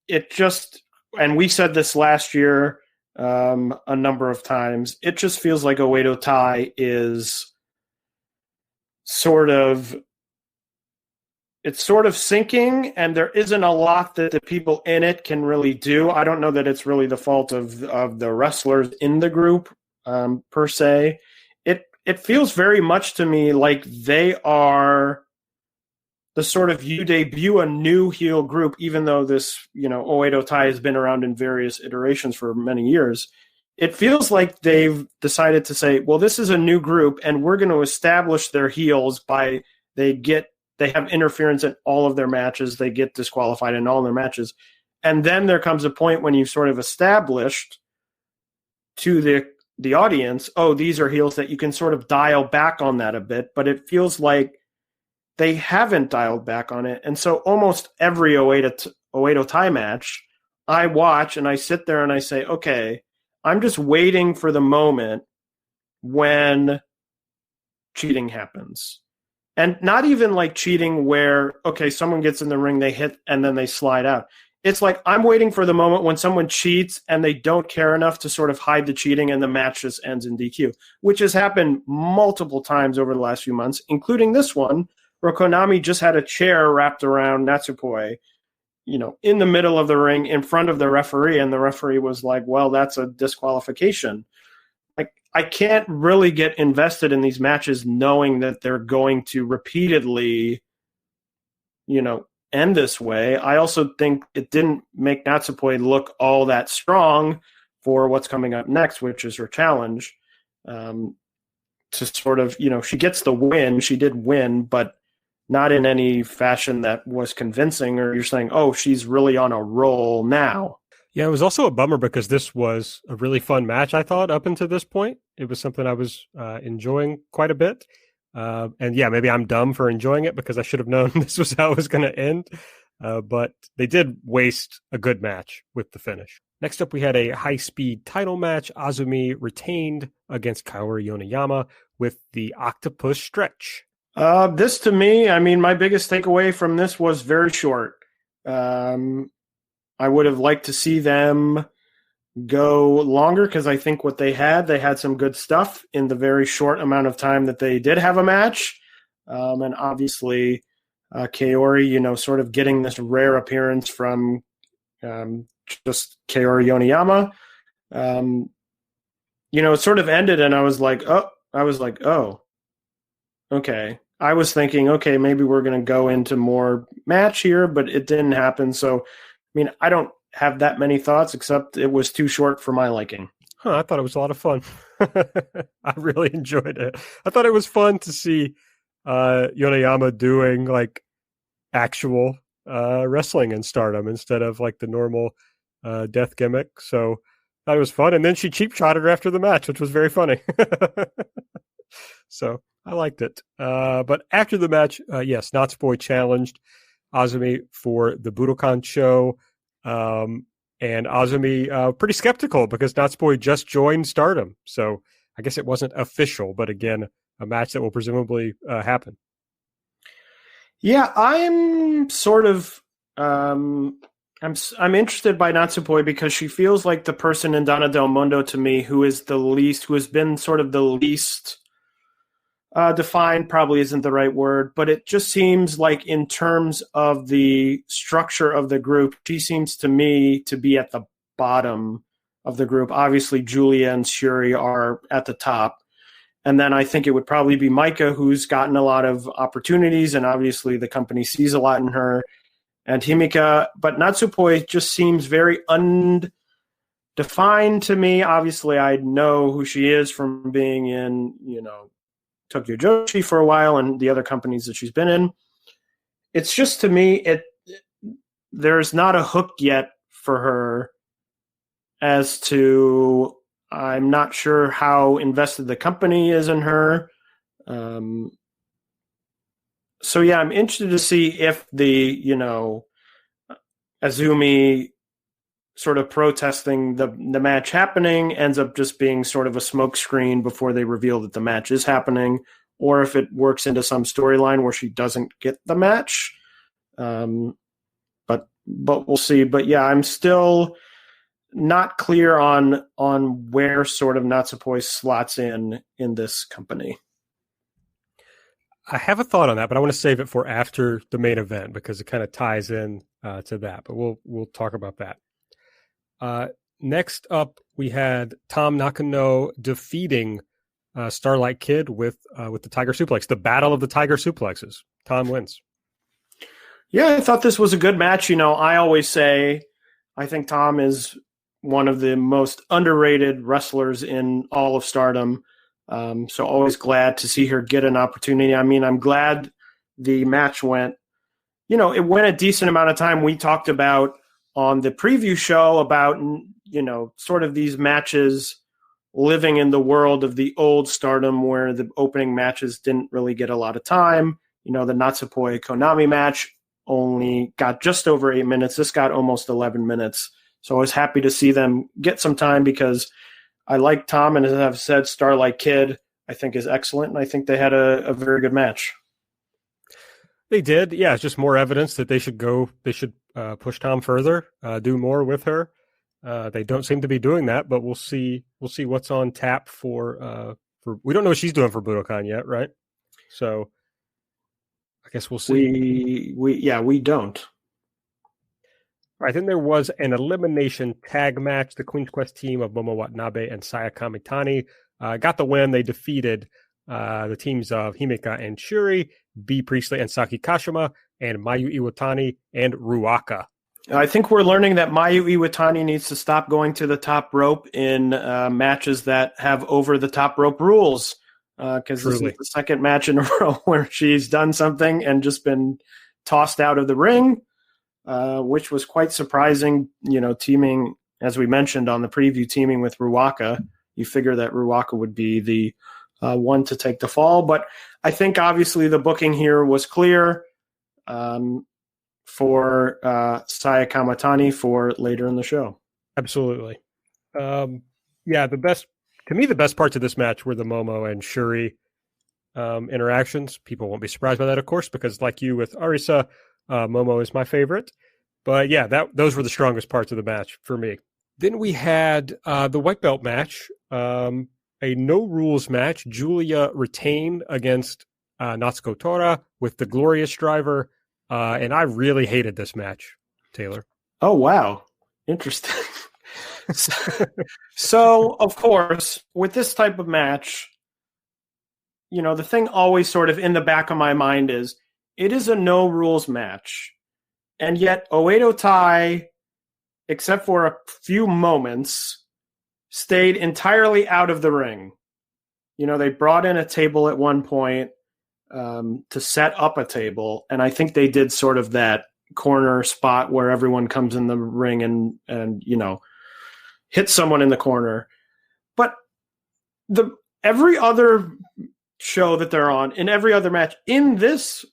[SPEAKER 4] it just, and we said this last year a number of times, it just feels like Oedo Tai is it's sort of sinking, and there isn't a lot that the people in it can really do. I don't know that it's really the fault of the wrestlers in the group per se. It feels very much to me like they are the sort of you debut a new heel group, even though this, Oedo Tai has been around in various iterations for many years. It feels like they've decided to say, well, this is a new group, and we're going to establish their heels by they have interference in all of their matches. They get disqualified in all their matches. And then there comes a point when you've sort of established to the audience, oh, these are heels, that you can sort of dial back on that a bit. But it feels like they haven't dialed back on it. And so almost every Oedo Tai match I watch, and I sit there and I say, okay, I'm just waiting for the moment when cheating happens. And not even like cheating where, okay, someone gets in the ring, they hit, and then they slide out. It's like I'm waiting for the moment when someone cheats and they don't care enough to sort of hide the cheating, and the match just ends in DQ, which has happened multiple times over the last few months, including this one, where Konami just had a chair wrapped around Natsupoi, in the middle of the ring in front of the referee, and the referee was like, well, that's a disqualification. Like, I can't really get invested in these matches knowing that they're going to repeatedly, end this way. I also think it didn't make Natsupoi look all that strong for what's coming up next, which is her challenge. To sort of, she gets the win. She did win, but not in any fashion that was convincing, or you're saying, oh, she's really on a roll now.
[SPEAKER 3] Yeah, it was also a bummer because this was a really fun match, I thought, up until this point. It was something I was enjoying quite a bit. And yeah, maybe I'm dumb for enjoying it because I should have known this was how it was going to end. But they did waste a good match with the finish. Next up, we had a high-speed title match. Azumi retained against Kaori Yoneyama with the Octopus Stretch.
[SPEAKER 4] This, to me, I mean, my biggest takeaway from this was very short. I would have liked to see them go longer, because I think what they had some good stuff in the very short amount of time that they did have a match. And obviously, Kaori, sort of getting this rare appearance from just Kaori Yoneyama. It sort of ended, and I was like, oh, okay. I was thinking, okay, maybe we're going to go into more match here, but it didn't happen. So, I mean, I don't have that many thoughts, except it was too short for my liking.
[SPEAKER 3] I thought it was a lot of fun. I really enjoyed it. I thought it was fun to see Yoneyama doing like actual wrestling in Stardom instead of like the normal death gimmick. So that was fun. And then she cheap shotted her after the match, which was very funny. So I liked it. But after the match, yes, Natsupoi challenged Azumi for the Budokan show. And Azumi pretty skeptical because Natsupoi just joined Stardom. So I guess it wasn't official, but again, a match that will presumably happen.
[SPEAKER 4] Yeah, I'm sort of I'm interested by Natsupoi because she feels like the person in Donna Del Mondo to me who has been sort of the least defined, probably isn't the right word, but it just seems like in terms of the structure of the group, she seems to me to be at the bottom of the group. Obviously, Julia and Shuri are at the top. And then I think it would probably be Micah, who's gotten a lot of opportunities, and obviously the company sees a lot in her, and Himika. But Natsupoi just seems very undefined to me. Obviously, I know who she is from being in, Tokyo Joshi for a while and the other companies that she's been in. It's just, to me, there's not a hook yet for her as to, I'm not sure how invested the company is in her. So yeah, I'm interested to see if the, Azumi sort of protesting the match happening ends up just being sort of a smokescreen before they reveal that the match is happening, or if it works into some storyline where she doesn't get the match. But we'll see. But yeah, I'm still not clear on where sort of Natsupoi slots in this company.
[SPEAKER 3] I have a thought on that, but I want to save it for after the main event because it kind of ties in to that. But we'll talk about that. Next up, we had Tom Nakano defeating Starlight Kid with the Tiger Suplex, the Battle of the Tiger Suplexes. Tom wins.
[SPEAKER 4] Yeah, I thought this was a good match. I always say I think Tom is one of the most underrated wrestlers in all of Stardom. So always glad to see her get an opportunity. I mean, I'm glad the match went, it went a decent amount of time. We talked about on the preview show about, sort of these matches living in the world of the old Stardom where the opening matches didn't really get a lot of time. The Natsupoi Konami match only got just over 8 minutes. This got almost 11 minutes. So I was happy to see them get some time because I like Tom, and as I've said, Starlight Kid I think is excellent, and I think they had a very good match.
[SPEAKER 3] They did. Yeah, it's just more evidence that they should push Tom further, do more with her. They don't seem to be doing that, but we'll see what's on tap for we don't know what she's doing for Budokan yet, right? So I guess we'll see.
[SPEAKER 4] We don't.
[SPEAKER 3] All right, then there was an elimination tag match. The Queen's Quest team of Momo Watanabe and Saya Kamitani got the win. They defeated the teams of Himika and Shuri, B. Priestley and Saki Kashima, and Mayu Iwatani and Ruaka.
[SPEAKER 4] I think we're learning that Mayu Iwatani needs to stop going to the top rope in matches that have over-the-top rope rules, because this is the second match in a row where she's done something and just been tossed out of the ring, which was quite surprising, teaming, as we mentioned on the preview, teaming with Ruaka. You figure that Ruaka would be the one to take the fall, but I think obviously the booking here was clear for Saya Kamitani for later in the show.
[SPEAKER 3] Absolutely. The best parts of this match were the Momo and Shuri interactions. People won't be surprised by that, of course, because like you with Arisa, Momo is my favorite. But yeah, those were the strongest parts of the match for me. Then we had the white belt match, a no rules match. Julia retained against Natsuko Tora with the Glorious Driver, and I really hated this match, Taylor.
[SPEAKER 4] Oh wow, interesting. So of course, with this type of match, the thing always sort of in the back of my mind is it is a no rules match. And yet Oedo Tai, except for a few moments, stayed entirely out of the ring. They brought in a table at one point to set up a table, and I think they did sort of that corner spot where everyone comes in the ring and hit someone in the corner. But every other show that they're on, in every other match, in this,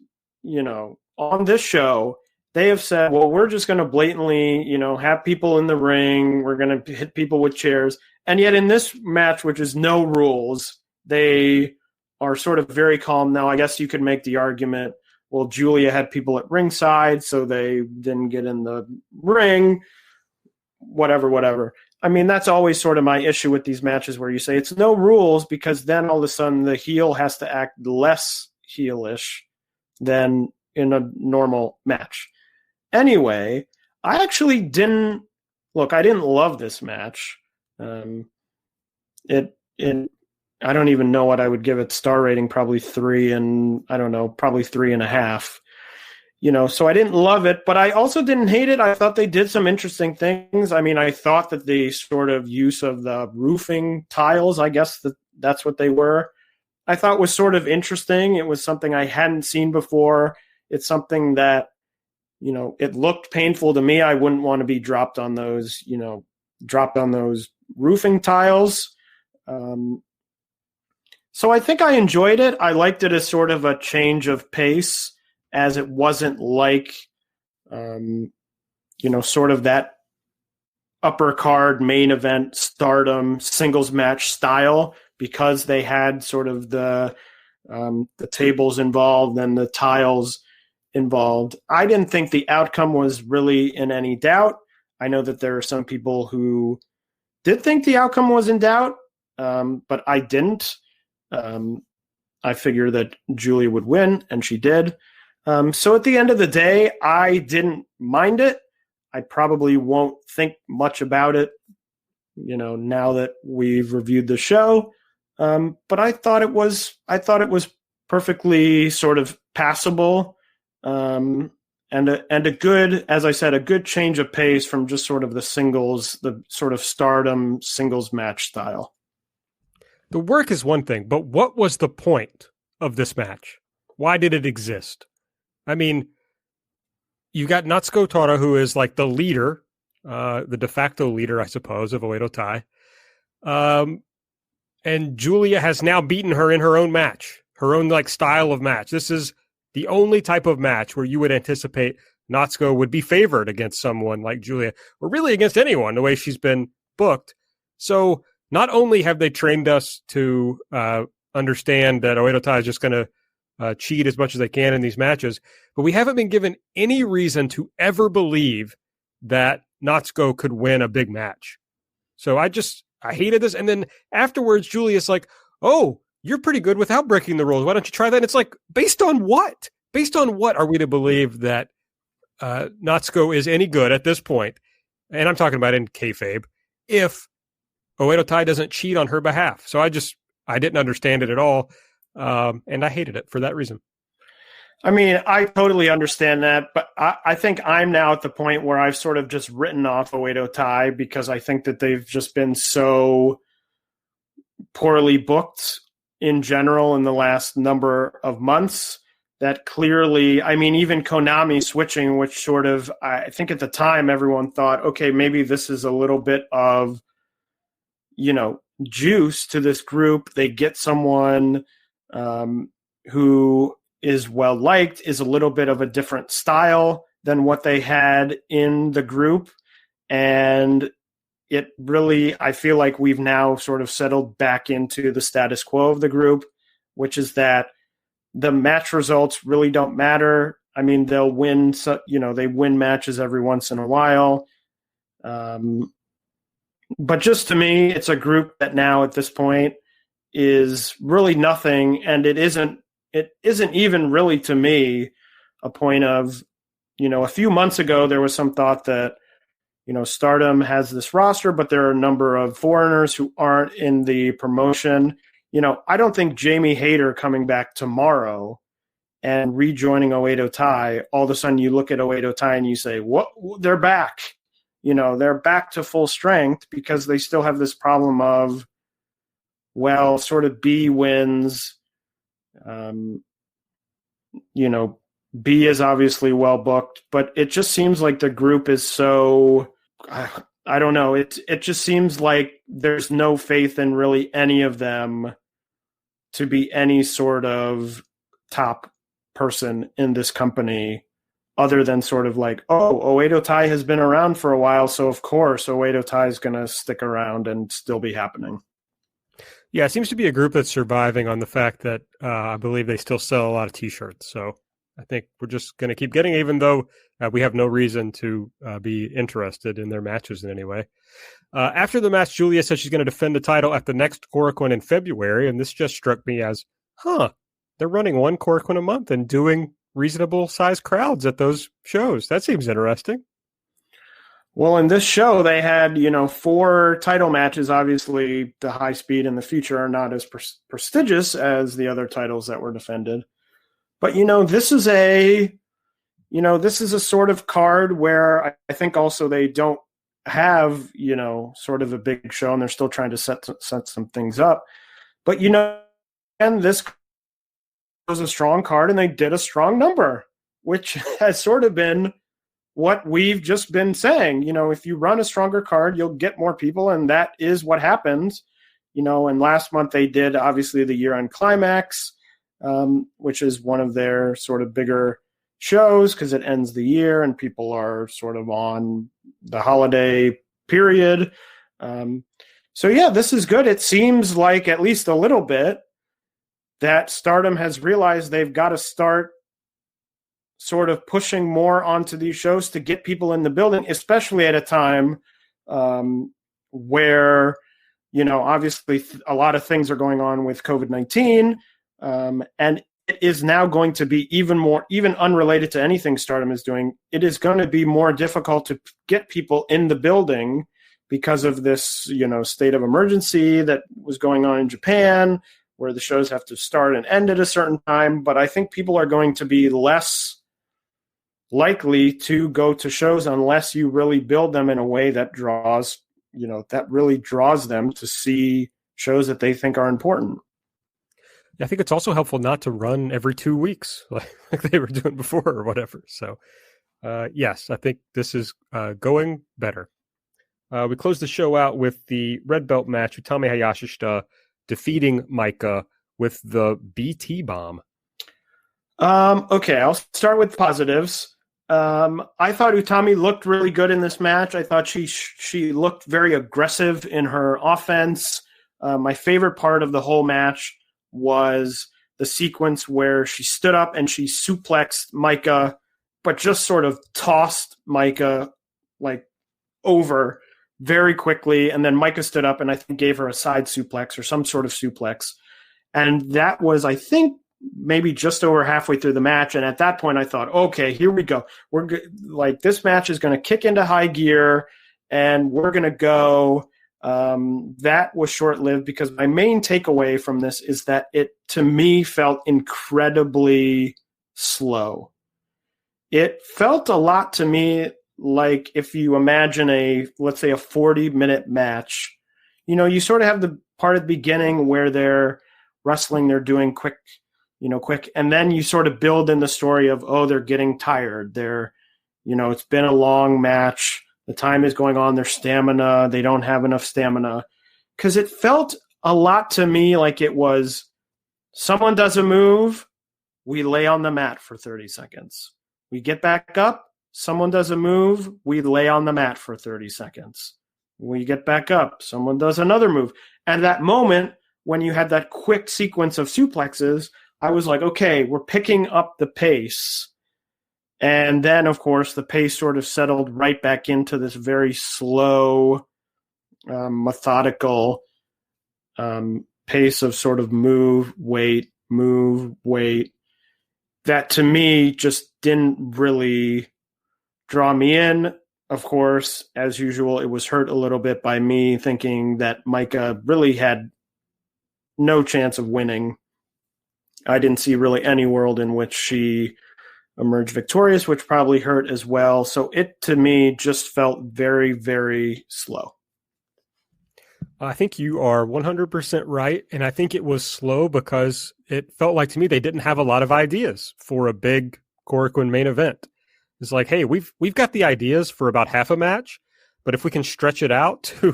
[SPEAKER 4] on this show, they have said, well, we're just going to blatantly, have people in the ring. We're going to hit people with chairs. And yet in this match, which is no rules, they are sort of very calm. Now, I guess you could make the argument well, Julia had people at ringside, so they didn't get in the ring, whatever. I mean, that's always sort of my issue with these matches where you say it's no rules, because then all of a sudden the heel has to act less heelish than in a normal match. Anyway, I actually didn't love this match. I don't even know what I would give it star rating, probably 3 and probably 3.5. So I didn't love it, but I also didn't hate it. I thought they did some interesting things. I mean, I thought that the sort of use of the roofing tiles, I guess that's what they were, I thought was sort of interesting. It was something I hadn't seen before. It's something that, it looked painful to me. I wouldn't want to be dropped on those roofing tiles. So I think I enjoyed it. I liked it as sort of a change of pace, as it wasn't like, sort of that upper card main event Stardom singles match style, because they had sort of the tables involved and the tiles involved. I didn't think the outcome was really in any doubt. I know that there are some people who did think the outcome was in doubt, but I didn't. I figured that Julia would win, and she did. So at the end of the day, I didn't mind it. I probably won't think much about it, now that we've reviewed the show. But I thought it was perfectly sort of passable, and a good, as I said, a good change of pace from just sort of the sort of Stardom singles match style.
[SPEAKER 3] The work is one thing, but what was the point of this match? Why did it exist? I mean, you got Natsuko Tora, who is like the leader, the de facto leader, I suppose, of Oedo Tai. And Julia has now beaten her in her own match, her own like style of match. This is the only type of match where you would anticipate Natsuko would be favored against someone like Julia, or really against anyone, the way she's been booked. So not only have they trained us to understand that Oedo Tai is just going to cheat as much as they can in these matches, but we haven't been given any reason to ever believe that Natsuko could win a big match. So I hated this. And then afterwards, Julia's like, oh, you're pretty good without breaking the rules. Why don't you try that? And it's like, based on what? Based on what are we to believe that Natsuko is any good at this point? And I'm talking about in kayfabe, if Oedo Tai doesn't cheat on her behalf. So I didn't understand it at all. And I hated it for that reason.
[SPEAKER 4] I mean, I totally understand that, but I think I'm now at the point where I've sort of just written off Oedo Tai, because I think that they've just been so poorly booked in general in the last number of months that clearly, I mean, even Konami switching, which sort of, I think at the time everyone thought, okay, maybe this is a little bit of, juice to this group. They get someone who is well liked, is a little bit of a different style than what they had in the group. And it really, I feel like we've now sort of settled back into the status quo of the group, which is that the match results really don't matter. I mean, they'll win, they win matches every once in a while. But just to me, it's a group that now at this point is really nothing. And it isn't even really, to me, a point of, a few months ago, there was some thought that, Stardom has this roster, but there are a number of foreigners who aren't in the promotion. I don't think Jamie Hayter coming back tomorrow and rejoining Oedo Tai, all of a sudden you look at Oedo Tai and you say, what? They're back. They're back to full strength, because they still have this problem of, well, sort of B wins. B is obviously well booked, but it just seems like the group is so, I don't know. It just seems like there's no faith in really any of them to be any sort of top person in this company, other than sort of like, oh, Oedo Tai has been around for a while, so of course Oedo Tai is going to stick around and still be happening.
[SPEAKER 3] Yeah, it seems to be a group that's surviving on the fact that I believe they still sell a lot of T-shirts. So I think we're just going to keep getting, even though we have no reason to be interested in their matches in any way. After the match, Julia says she's going to defend the title at the next Korakuen in February, and this just struck me as, they're running one Korakuen a month and doing reasonable sized crowds at those shows. That seems interesting.
[SPEAKER 4] Well, in this show, they had, 4 title matches. Obviously, the high speed and the future are not as prestigious as the other titles that were defended. But, this is a sort of card where I think also they don't have, sort of a big show, and they're still trying to set some things up. But, and this was a strong card, and they did a strong number, which has sort of been what we've just been saying. If you run a stronger card, you'll get more people, and that is what happens. And last month they did, obviously, the year-end climax, which is one of their sort of bigger shows because it ends the year and people are sort of on the holiday period. So, yeah, this is good. It seems like at least a little bit that Stardom has realized they've got to start sort of pushing more onto these shows to get people in the building, especially at a time where, obviously a lot of things are going on with COVID-19. And it is now going to be even unrelated to anything Stardom is doing. It is going to be more difficult to get people in the building because of this, state of emergency that was going on in Japan, where the shows have to start and end at a certain time. But I think people are going to be less likely to go to shows unless you really build them in a way that really draws them to see shows that they think are important.
[SPEAKER 3] I think it's also helpful not to run every 2 weeks like they were doing before or whatever. So, yes, I think this is going better. We closed the show out with the red belt match, Utami Hayashishita defeating Maika with the BT bomb.
[SPEAKER 4] Okay, I'll start with positives. I thought Utami looked really good in this match. I thought she looked very aggressive in her offense. My favorite part of the whole match was the sequence where she stood up and she suplexed Maika, but just sort of tossed Maika over very quickly. And then Maika stood up and I think gave her a side suplex or some sort of suplex. And that was, I think, maybe just over halfway through the match. And at that point I thought, okay, here we go. This match is going to kick into high gear and we're going to go. That was short-lived because my main takeaway from this is that it, to me, felt incredibly slow. It felt a lot to me like if you imagine let's say a 40-minute match, you sort of have the part at the beginning where they're wrestling, they're doing quick, and then you sort of build in the story of, they're getting tired. It's been a long match. The time is going on, their stamina, they don't have enough stamina. Because it felt a lot to me like it was, someone does a move, we lay on the mat for 30 seconds. We get back up, someone does a move, we lay on the mat for 30 seconds. We get back up, someone does another move. And that moment, when you had that quick sequence of suplexes, I was like, okay, we're picking up the pace. And then, of course, the pace sort of settled right back into this very slow, methodical pace of sort of move, wait. That, to me, just didn't really draw me in. Of course, as usual, it was hurt a little bit by me thinking that Maika really had no chance of winning. I didn't see really any world in which she emerged victorious, which probably hurt as well. So it, to me, just felt very, very slow.
[SPEAKER 3] I think you are 100% right. And I think it was slow because it felt like to me they didn't have a lot of ideas for a big Korakuen main event. It's like, hey, we've got the ideas for about half a match, but if we can stretch it out to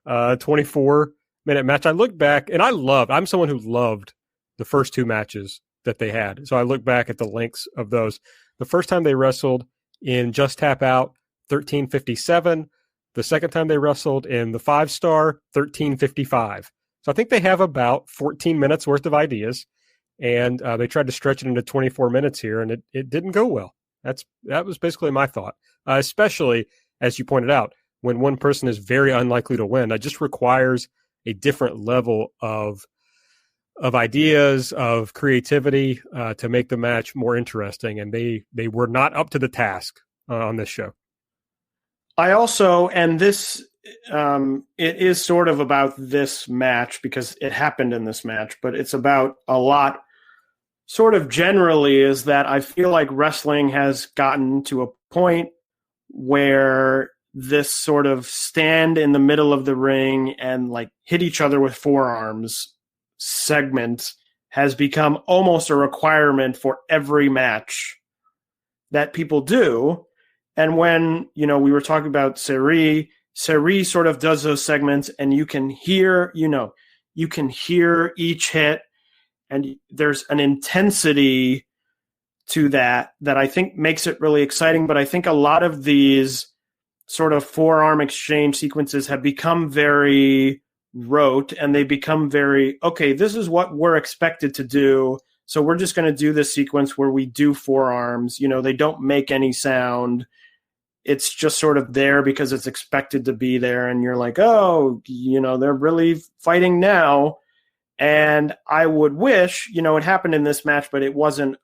[SPEAKER 3] a 24-minute match. I look back and I'm someone who loved the first 2 matches that they had. So I look back at the lengths of those. The first time they wrestled in Just Tap Out, 13:57. The second time they wrestled in the 5-star, 13:55. So I think they have about 14 minutes worth of ideas. and they tried to stretch it into 24 minutes here, and it didn't go well. That was basically my thought, especially, as you pointed out, when one person is very unlikely to win. That just requires a different level of ideas, of creativity to make the match more interesting, and they were not up to the task on this show.
[SPEAKER 4] I also, and this, it is sort of about this match because it happened in this match, but it's about a lot sort of generally is that I feel like wrestling has gotten to a point where this sort of stand in the middle of the ring and like hit each other with forearms segment has become almost a requirement for every match that people do. And when, we were talking about Sareee sort of does those segments and you can hear each hit, and there's an intensity to that I think makes it really exciting. But I think a lot of these sort of forearm exchange sequences have become very rote, and they become very, okay, this is what we're expected to do. So we're just going to do this sequence where we do forearms. They don't make any sound. It's just sort of there because it's expected to be there. And you're like, oh, they're really fighting now. And I would wish, it happened in this match, but it wasn't,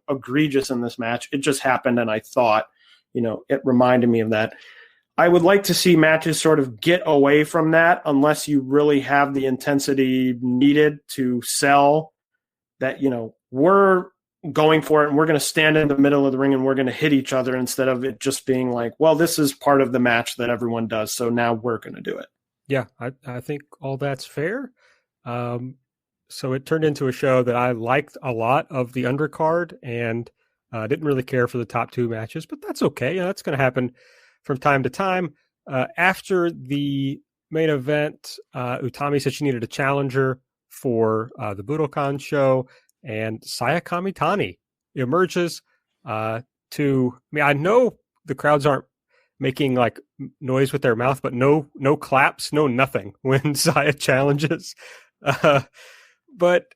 [SPEAKER 4] egregious in this match. It just happened. And I thought, it reminded me of that. I would like to see matches sort of get away from that unless you really have the intensity needed to sell that, we're going for it and we're going to stand in the middle of the ring and we're going to hit each other instead of it just being like, well, this is part of the match that everyone does. So now we're going to do it.
[SPEAKER 3] Yeah, I think all that's fair. So it turned into a show that I liked a lot of the undercard and didn't really care for the top two matches, but that's okay. That's going to happen from time to time. After the main event, Utami said she needed a challenger for the Budokan show, and Saya Kamitani emerges I know the crowds aren't making like noise with their mouth, but no claps, no nothing when Saya challenges. But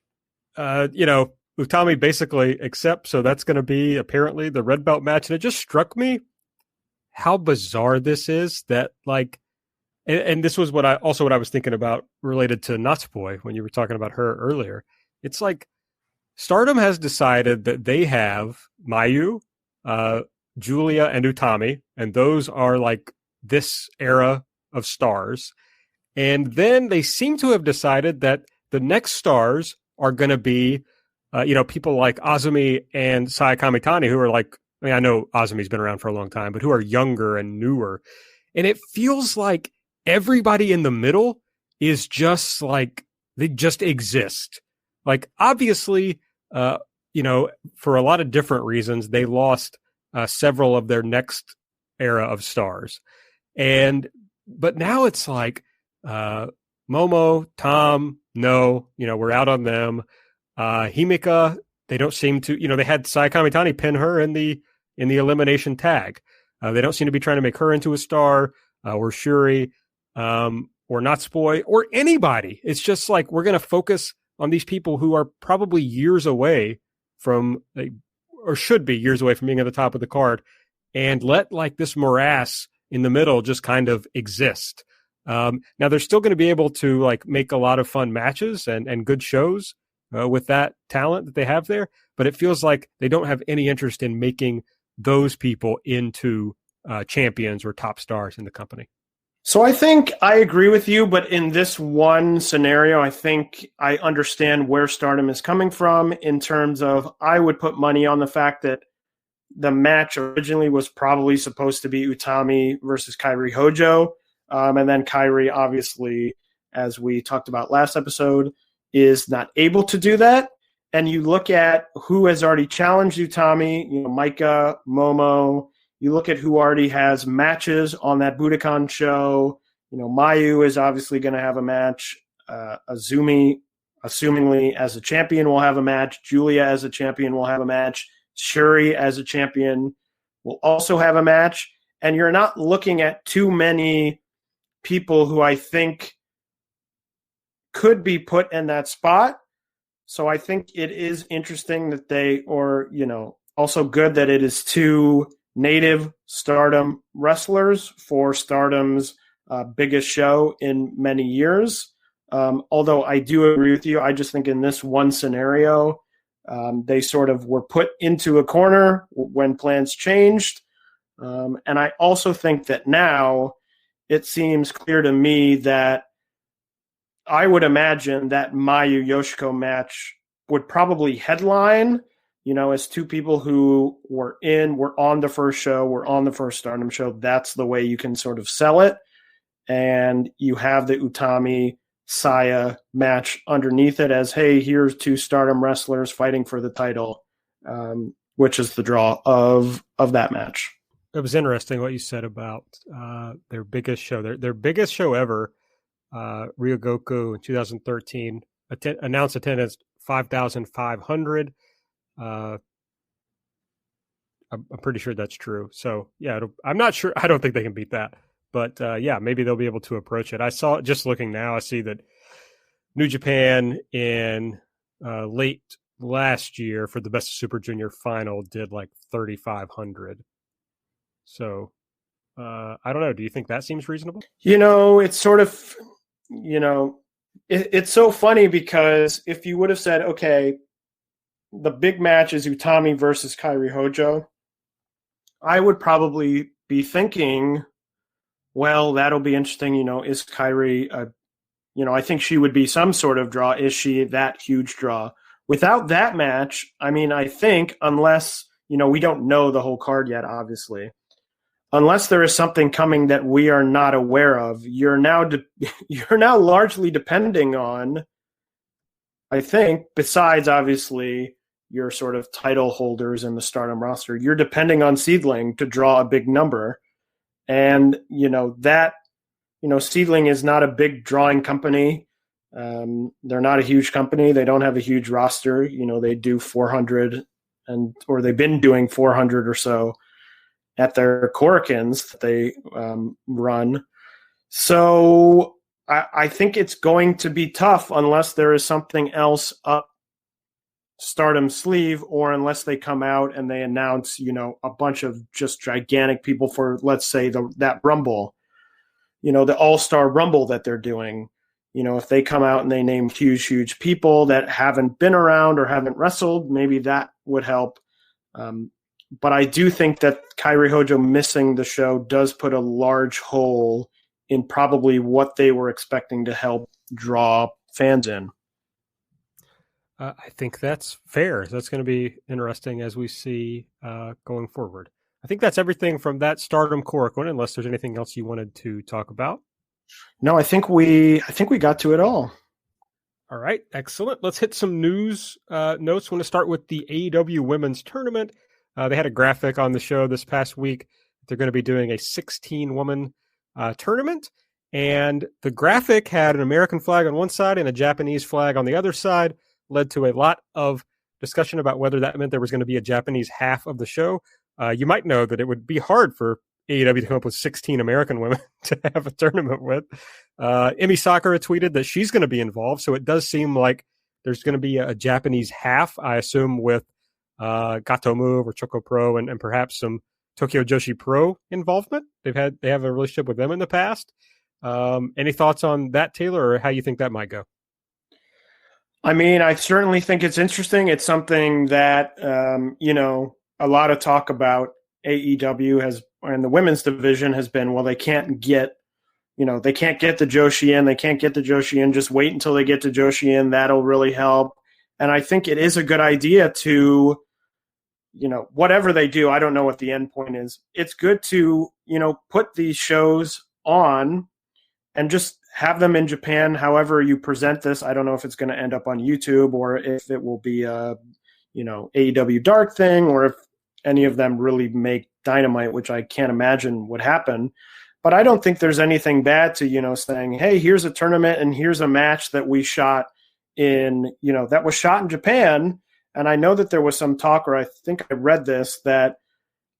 [SPEAKER 3] Utami basically accepts, so that's going to be apparently the red belt match. And it just struck me how bizarre this is that and this was what I was thinking about related to Natsupoi when you were talking about her earlier. It's like Stardom has decided that they have Mayu, Julia, and Utami, and those are like this era of stars. And then they seem to have decided that the next stars are going to be, people like Azumi and Saya Kamitani, who are like, I know Azumi's been around for a long time, but who are younger and newer. And it feels like everybody in the middle is just like, they just exist. Like, obviously, for a lot of different reasons, they lost several of their next era of stars. But now it's like, Momo, Tom, no, we're out on them. Himika, they don't seem to, they had Saya Kamitani pin her in the elimination tag. They don't seem to be trying to make her into a star, or Shuri, or Natsupoi, or anybody. It's just like, we're going to focus on these people who are probably years away from, or should be years away from being at the top of the card, and let like this morass in the middle just kind of exist. Now they're still going to be able to like make a lot of fun matches and good shows with that talent that they have there, but it feels like they don't have any interest in making those people into champions or top stars in the company.
[SPEAKER 4] So I think I agree with you, but in this one scenario, I think I understand where Stardom is coming from in terms of, I would put money on the fact that the match originally was probably supposed to be Utami versus Kairi Hojo. And then Kairi, obviously, as we talked about last episode, is not able to do that. And you look at who has already challenged Utami, Micah, Momo. You look at who already has matches on that Budokan show. Mayu is obviously going to have a match. Azumi, assumingly as a champion, will have a match. Julia as a champion will have a match. Shuri as a champion will also have a match. And you're not looking at too many people who I think could be put in that spot. So I think it is interesting that also good that it is two native Stardom wrestlers for Stardom's biggest show in many years. Although I do agree with you, I just think in this one scenario, they sort of were put into a corner when plans changed. And I also think that now it seems clear to me that I would imagine that Mayu Yoshiko match would probably headline, as two people who were on the first show, were on the first Stardom show. That's the way you can sort of sell it. And you have the Utami Saya match underneath it as, hey, here's two Stardom wrestlers fighting for the title, which is the draw of that match.
[SPEAKER 3] It was interesting what you said about their biggest show. Their biggest show ever, Ryogoku in 2013, announced attendance 5,500. I'm pretty sure that's true. So, yeah, I'm not sure. I don't think they can beat that. But, maybe they'll be able to approach it. I saw, just looking now, I see that New Japan in late last year for the Best of Super Junior final did like 3,500. So, I don't know. Do you think that seems reasonable?
[SPEAKER 4] It's sort of, it's so funny because if you would have said, okay, the big match is Utami versus Kairi Hojo, I would probably be thinking, well, that'll be interesting. Is Kairi, I think she would be some sort of draw. Is she that huge draw? Without that match, I think unless, we don't know the whole card yet, obviously. Unless there is something coming that we are not aware of, you're now largely depending on, I think, besides obviously your sort of title holders in the Stardom roster, you're depending on SEAdLINNG to draw a big number. And, SEAdLINNG is not a big drawing company. They're not a huge company. They don't have a huge roster. They do 400 or they've been doing 400 or so at their Korakuens that they run. So I think it's going to be tough unless there is something else up Stardom's sleeve, or unless they come out and they announce, a bunch of just gigantic people for, let's say, that Rumble, the All-Star Rumble that they're doing. If they come out and they name huge people that haven't been around or haven't wrestled, maybe that would help. But I do think that Kairi Hojo missing the show does put a large hole in probably what they were expecting to help draw fans in.
[SPEAKER 3] I think that's fair. That's going to be interesting as we see going forward. I think that's everything from that Stardom Korakuen, unless there's anything else you wanted to talk about.
[SPEAKER 4] No, I think we got to it all.
[SPEAKER 3] All right, excellent. Let's hit some news notes. I want to start with the AEW Women's Tournament. They had a graphic on the show this past week. They're going to be doing a 16-woman tournament, and the graphic had an American flag on one side and a Japanese flag on the other side. Led to a lot of discussion about whether that meant there was going to be a Japanese half of the show. You might know that it would be hard for AEW to come up with 16 American women to have a tournament with. Emi Sakura tweeted that she's going to be involved, so it does seem like there's going to be a Japanese half, I assume, with Gato Move or Choco Pro and perhaps some Tokyo Joshi Pro involvement. They have a relationship with them in the past. Any thoughts on that, Taylor, or how you think that might go?
[SPEAKER 4] I certainly think it's interesting. It's something that, a lot of talk about AEW and the women's division has been, well, they can't get the Joshi in. They can't get the Joshi in. Just wait until they get to Joshi in. That'll really help. And I think it is a good idea to, whatever they do, I don't know what the end point is. It's good to, put these shows on and just have them in Japan, however you present this. I don't know if it's going to end up on YouTube or if it will be a, AEW Dark thing, or if any of them really make Dynamite, which I can't imagine would happen. But I don't think there's anything bad to, saying, hey, here's a tournament and here's a match that we shot in, that was shot in Japan. And I know that there was some talk, or I think I read this, that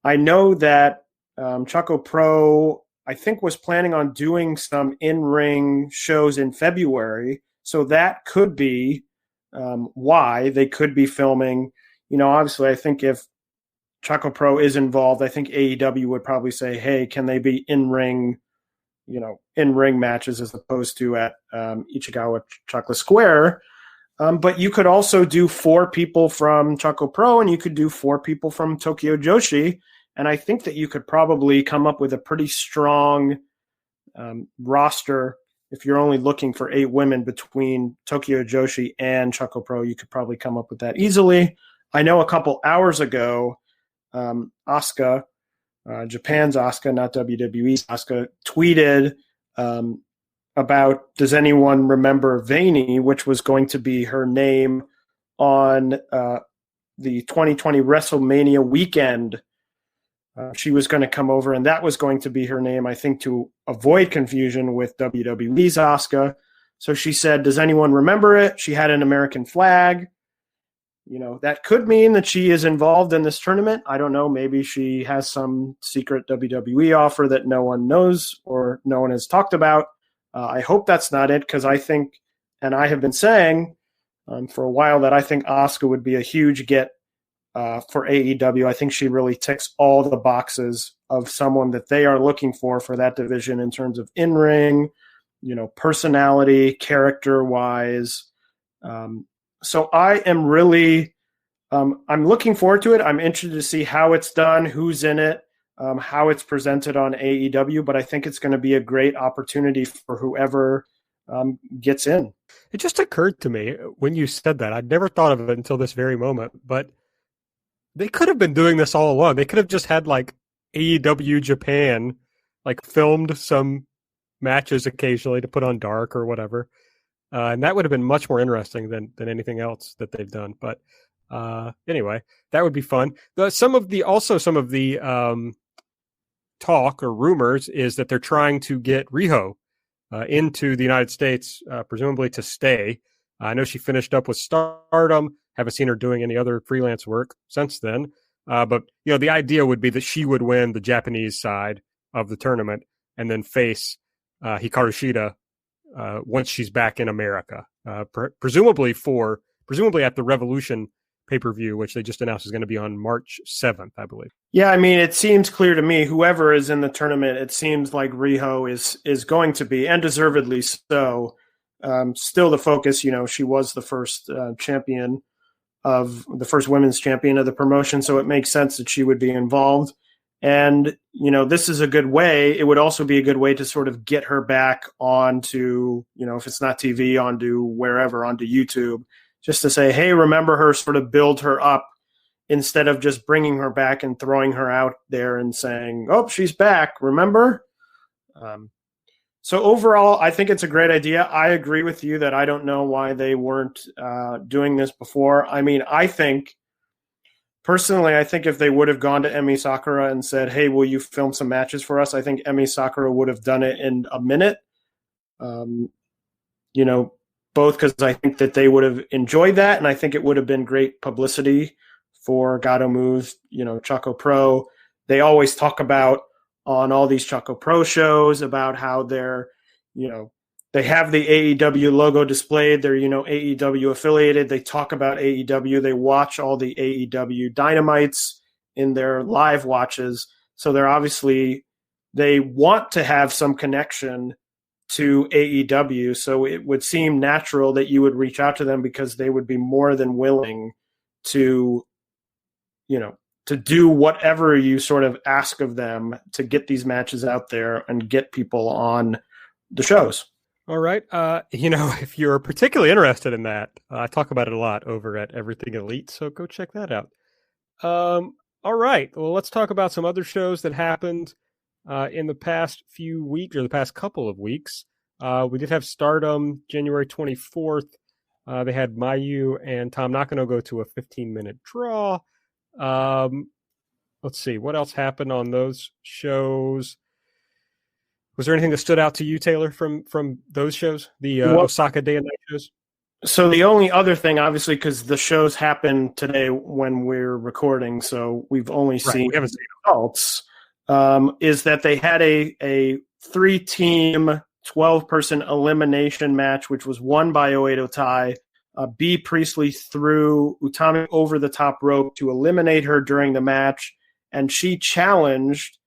[SPEAKER 4] I know that Choco Pro, I think, was planning on doing some in-ring shows in February. So that could be why they could be filming. Obviously, I think if Choco Pro is involved, I think AEW would probably say, hey, can they be in-ring matches as opposed to at Ichigawa Chocolate Square. But you could also do 4 people from Choco Pro, and you could do 4 people from Tokyo Joshi. And I think that you could probably come up with a pretty strong roster. If you're only looking for 8 women between Tokyo Joshi and Choco Pro, you could probably come up with that easily. I know a couple hours ago, Asuka, Japan's Asuka, not WWE's Asuka, tweeted about, does anyone remember Vani, which was going to be her name on the 2020 WrestleMania weekend. She was going to come over, and that was going to be her name, I think, to avoid confusion with WWE's Asuka. So she said, does anyone remember it? She had an American flag. That could mean that she is involved in this tournament. I don't know. Maybe she has some secret WWE offer that no one knows or no one has talked about. I hope that's not it, because I think, and I have been saying for a while, that I think Asuka would be a huge get for AEW. I think she really ticks all the boxes of someone that they are looking for that division in terms of in-ring, personality, character-wise. So I am really, I'm looking forward to it. I'm interested to see how it's done, who's in it, how it's presented on AEW, but I think it's going to be a great opportunity for whoever gets in.
[SPEAKER 3] It just occurred to me when you said that. I'd never thought of it until this very moment, but they could have been doing this all along. They could have just had like AEW Japan, like filmed some matches occasionally to put on Dark or whatever. And that would have been much more interesting than anything else that they've done. But anyway, that would be fun. Some of the talk or rumors is that they're trying to get Riho into the United States, presumably to stay. I know she finished up with Stardom. Haven't seen her doing any other freelance work since then. But the idea would be that she would win the Japanese side of the tournament and then face Hikaru Shida once she's back in America, presumably at the Revolution pay-per-view, which they just announced is going to be on March 7th, I believe.
[SPEAKER 4] Yeah, I mean, it seems clear to me, whoever is in the tournament, it seems like Riho is going to be, and deservedly so, still the focus. She was the first first women's champion of the promotion, so it makes sense that she would be involved. And, this is a good way. It would also be a good way to sort of get her back onto, if it's not TV, onto wherever, onto YouTube, just to say, hey, remember her, sort of build her up instead of just bringing her back and throwing her out there and saying, oh, she's back, remember? So overall, I think it's a great idea. I agree with you that I don't know why they weren't doing this before. I mean, Personally, I think if they would have gone to Emi Sakura and said, hey, will you film some matches for us? I think Emi Sakura would have done it in a minute. Both because I think that they would have enjoyed that, and I think it would have been great publicity for Gato Moves, Choco Pro. They always talk about on all these Choco Pro shows about how they're, they have the AEW logo displayed. They're, AEW affiliated. They talk about AEW. They watch all the AEW Dynamites in their live watches. So they want to have some connection to AEW. So it would seem natural that you would reach out to them because they would be more than willing to, to do whatever you sort of ask of them to get these matches out there and get people on the shows.
[SPEAKER 3] All right. If you're particularly interested in that, I talk about it a lot over at Everything Elite, so go check that out. All right. Well, let's talk about some other shows that happened in the past few weeks, or the past couple of weeks. We did have Stardom January 24th. They had Mayu and Tom Nakano go to a 15-minute draw. Let's see. What else happened on those shows? Was there anything that stood out to you, Taylor, from those shows, the Osaka Day and Night shows?
[SPEAKER 4] So the only other thing, obviously, because the shows happen today when we're recording, so we've only seen
[SPEAKER 3] we haven't seen
[SPEAKER 4] results, is that they had a 3-team, 12-person elimination match, which was won by Oedo Tai. B. Priestley threw Utami over the top rope to eliminate her during the match, and she challenged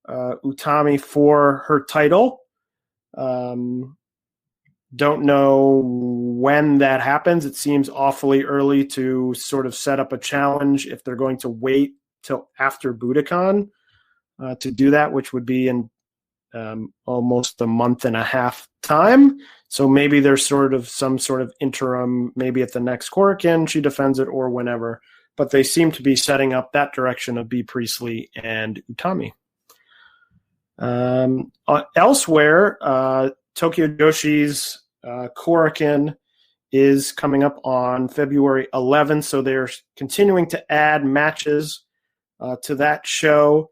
[SPEAKER 4] Utami for her title. Don't know when that happens. It seems awfully early to sort of set up a challenge if they're going to wait till after Budokan to do that, which would be in almost a month and a half time. So maybe there's some sort of interim, maybe at the next Korakuen she defends it or whenever. But they seem to be setting up that direction of B. Priestley and Utami. Elsewhere, Tokyo Joshi's Korakuen is coming up on February 11th, so they're continuing to add matches to that show.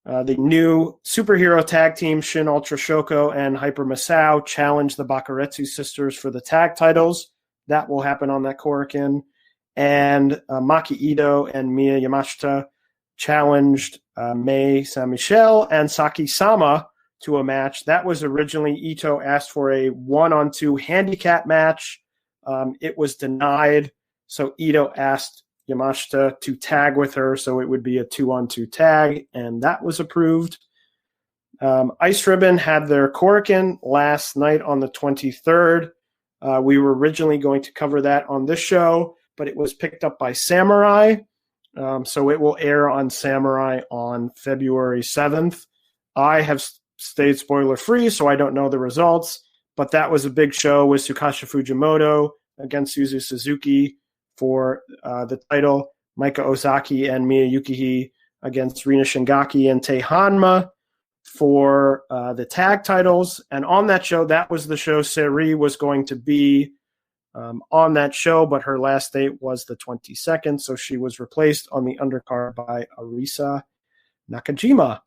[SPEAKER 4] The new superhero tag team Shin Ultra Shoko and Hyper Masao challenge the Bakuretsu sisters for the tag titles. That will happen on that Korakuen. And Maki Ito and Miya Yamashita challenged Mei Saint-Michel and Saki Sama to a match. That was originally Ito asked for a 1-on-2 handicap match. It was denied, so Ito asked Yamashita to tag with her, so it would be a 2-on-2 tag, and that was approved. Ice Ribbon had their Korakuen last night on the 23rd. We were originally going to cover that on this show, but it was picked up by Samurai, so it will air on Samurai on February 7th. I have stayed spoiler-free, so I don't know the results, but that was a big show with Tsukasa Fujimoto against Yuzu Suzuki for the title, Maika Ozaki and Miya Yukihi against Rina Shingaki and Tei Hanma for the tag titles. And on that show, that was the show Sareee was going to be on that show, but her last date was the 22nd, so she was replaced on the undercard by Arisa Nakajima.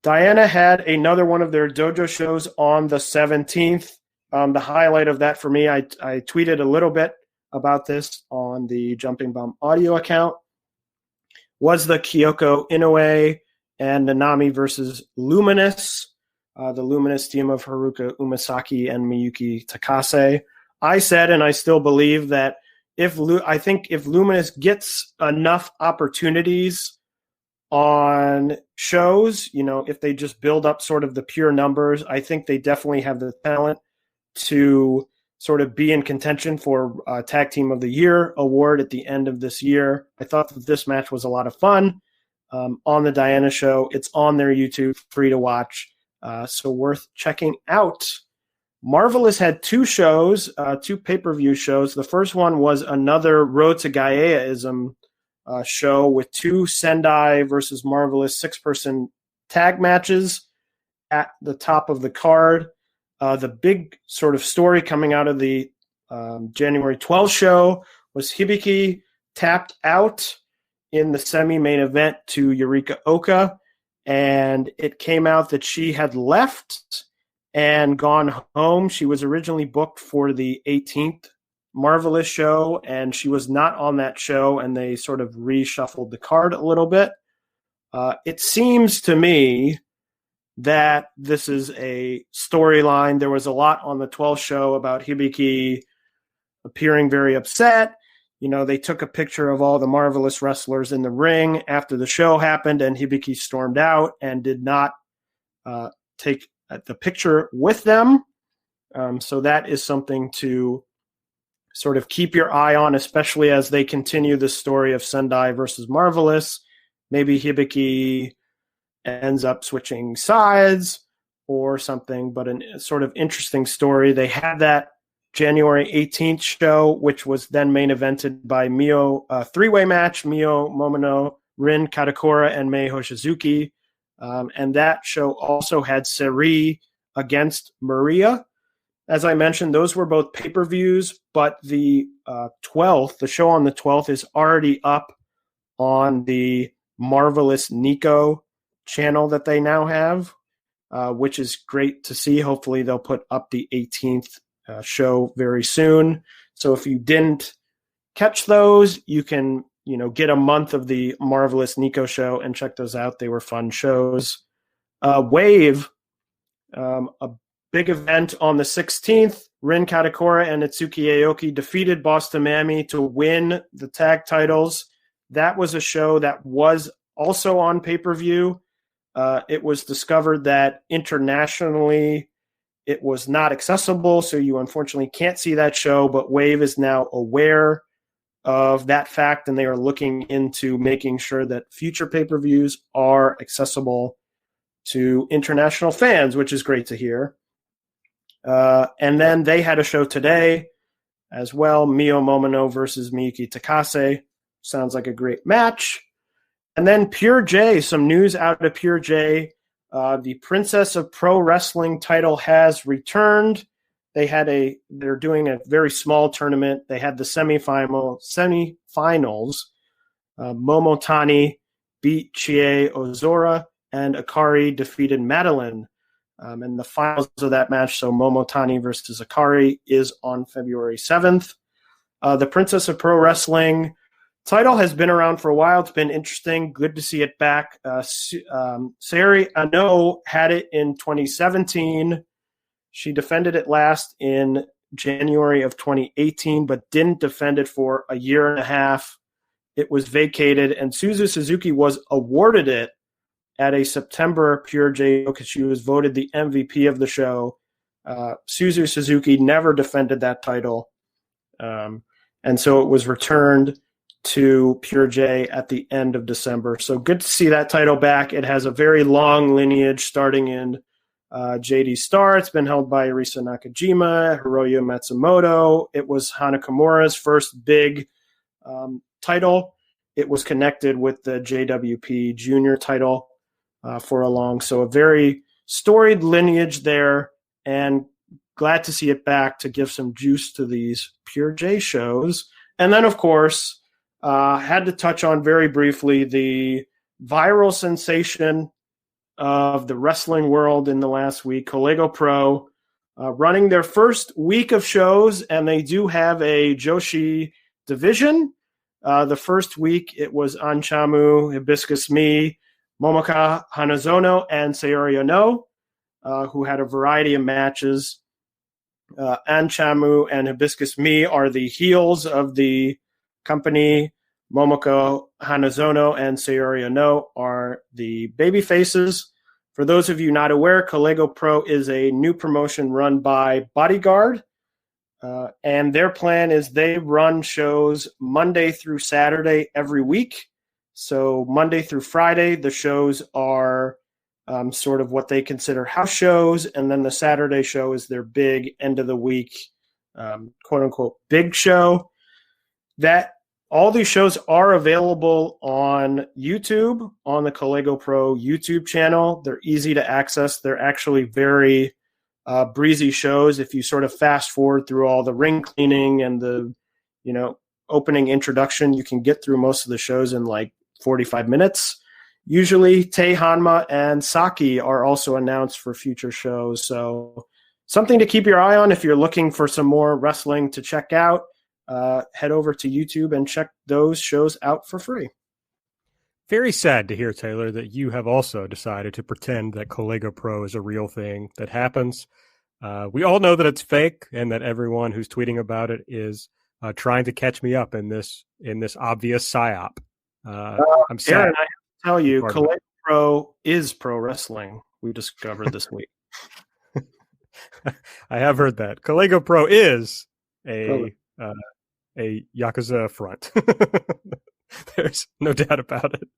[SPEAKER 4] Diana had another one of their dojo shows on the 17th. The highlight of that for me, I tweeted a little bit about this on the Jumping Bomb audio account, was the Kyoko Inoue and Nanami versus Luminous, the Luminous team of Haruka Umasaki and Miyuki Takase. I said, and I still believe, that if Luminous gets enough opportunities on shows, if they just build up sort of the pure numbers, I think they definitely have the talent to sort of be in contention for Tag Team of the Year award at the end of this year. I thought that this match was a lot of fun on the Diana show. It's on their YouTube, free to watch, so worth checking out. Marvelous had two shows, two pay-per-view shows. The first one was another Road to Gaia-ism show with two Sendai versus Marvelous 6-person tag matches at the top of the card. The big sort of story coming out of the January 12th show was Hibiki tapped out in the semi-main event to Yurika Oka, and it came out that she had left and gone home. She was originally booked for the 18th Marvelous show, and she was not on that show, and they sort of reshuffled the card a little bit. It seems to me that this is a storyline. There was a lot on the 12th show about Hibiki appearing very upset. They took a picture of all the Marvelous wrestlers in the ring after the show happened, and Hibiki stormed out and did not take the picture with them. So that is something to sort of keep your eye on, especially as they continue the story of Sendai versus Marvelous. Maybe Hibiki ends up switching sides or something, but a sort of interesting story. They had that January 18th show, which was then main evented by Mio, three-way match, Mio Momono, Rin Katakura, and Mei Hoshizuki. And that show also had Sareee against Maria. As I mentioned, those were both pay-per-views, but the 12th, the show on the 12th, is already up on the Marvelous Nico channel that they now have, which is great to see. Hopefully they'll put up the 18th show very soon. So if you didn't catch those, you can get a month of the Marvelous Nico show and check those out. They were fun shows. Wave, a big event on the 16th. Rin Katakura and Itsuki Aoki defeated Boston Mammy to win the tag titles. That was a show that was also on pay-per-view. It was discovered that internationally it was not accessible, so you unfortunately can't see that show, but Wave is now aware of that fact, and they are looking into making sure that future pay-per-views are accessible to international fans, which is great to hear. And then they had a show today as well, Mio Momono versus Miyuki Takase. Sounds like a great match. And then Pure J, some news out of Pure J. The Princess of Pro Wrestling title has returned. They're doing a very small tournament. They had the semifinals. Momotani beat Chie Ozora, and Akari defeated Madeline. And the finals of that match, so Momotani versus Akari, is on February 7th. The Princess of Pro Wrestling title has been around for a while. It's been interesting. Good to see it back. Sareee Ano had it in 2017. She defended it last in January of 2018, but didn't defend it for a year and a half. It was vacated, and Suzu Suzuki was awarded it at a September Pure J because she was voted the MVP of the show. Suzu Suzuki never defended that title, and so it was returned to Pure J at the end of December. So good to see that title back. It has a very long lineage starting in JD Star. It's been held by Arisa Nakajima, Hiroyo Matsumoto. It was Hana Kimura's first big title. It was connected with the JWP Junior title for a long. So a very storied lineage there, and glad to see it back to give some juice to these Pure J shows. And then, of course, had to touch on very briefly the viral sensation of the wrestling world in the last week, Collego Pro, running their first week of shows, and they do have a Joshi division. The first week, it was Anchamu, Hibiscus Me, Momoka Hanazono, and Sayori Ono, who had a variety of matches. Anchamu and Hibiscus Me are the heels of the company. Momoko Hanazono and Sayori Ono are the baby faces. For those of you not aware, Collego Pro is a new promotion run by Bodyguard. And their plan is they run shows Monday through Saturday every week. So Monday through Friday, the shows are sort of what they consider house shows. And then the Saturday show is their big end of the week, quote unquote, big show. That all these shows are available on YouTube, on the Collego Pro YouTube channel. They're easy to access. They're actually very breezy shows. If you sort of fast forward through all the ring cleaning and the, opening introduction, you can get through most of the shows in like 45 minutes. Usually Tei Hanma and Saki are also announced for future shows. So something to keep your eye on if you're looking for some more wrestling to check out. Head over to YouTube and check those shows out for free.
[SPEAKER 3] Very sad to hear, Taylor, that you have also decided to pretend that Collego Pro is a real thing that happens. We all know that it's fake, and that everyone who's tweeting about it is trying to catch me up in this obvious psyop. I'm sad.
[SPEAKER 4] Aaron, I have to tell you, Collego Pro is pro wrestling. We discovered this week.
[SPEAKER 3] I have heard that Collego Pro is a Yakuza front. There's no doubt about it.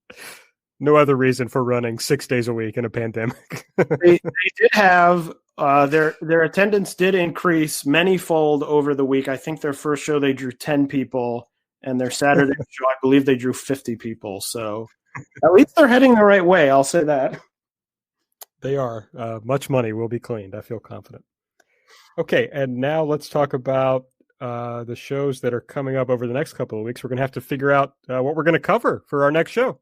[SPEAKER 3] No other reason for running 6 days a week in a pandemic.
[SPEAKER 4] they did have their attendance did increase many-fold over the week. I think their first show they drew 10 people, and their Saturday show I believe they drew 50 people. So at least they're heading the right way. I'll say that.
[SPEAKER 3] They are. Much money will be cleaned. I feel confident. Okay, and now let's talk about the shows that are coming up over the next couple of weeks. We're going to have to figure out what we're going to cover for our next show.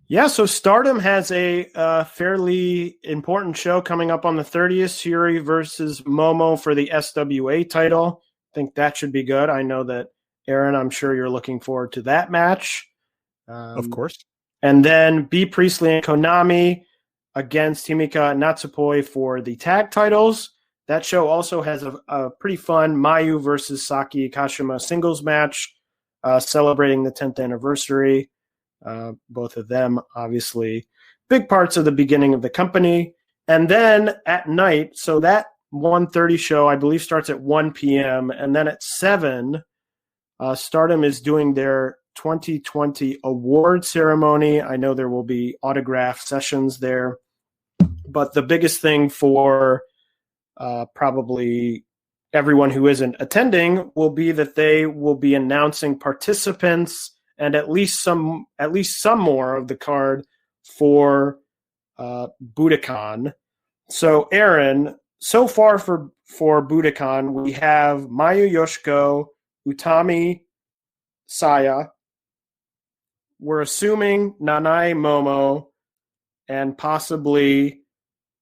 [SPEAKER 4] Yeah, so Stardom has a fairly important show coming up on the 30th, Syuri versus Momo for the SWA title. I think that should be good. I know that, Aaron, I'm sure you're looking forward to that match.
[SPEAKER 3] Of course.
[SPEAKER 4] And then B. Priestley and Konami against Himika Natsupoi for the tag titles. That show also has a pretty fun Mayu versus Saki Kashima singles match, celebrating the 10th anniversary. Both of them, obviously, big parts of the beginning of the company. And then at night, so that 1:30 show, I believe, starts at 1 p.m. And then at 7, Stardom is doing their 2020 award ceremony. I know there will be autograph sessions there. But the biggest thing for probably everyone who isn't attending will be that they will be announcing participants and at least some more of the card for Budokan. So Aaron, so far for Budokan, we have Mayu Yoshiko, Utami Saya. We're assuming Nanae Momo and possibly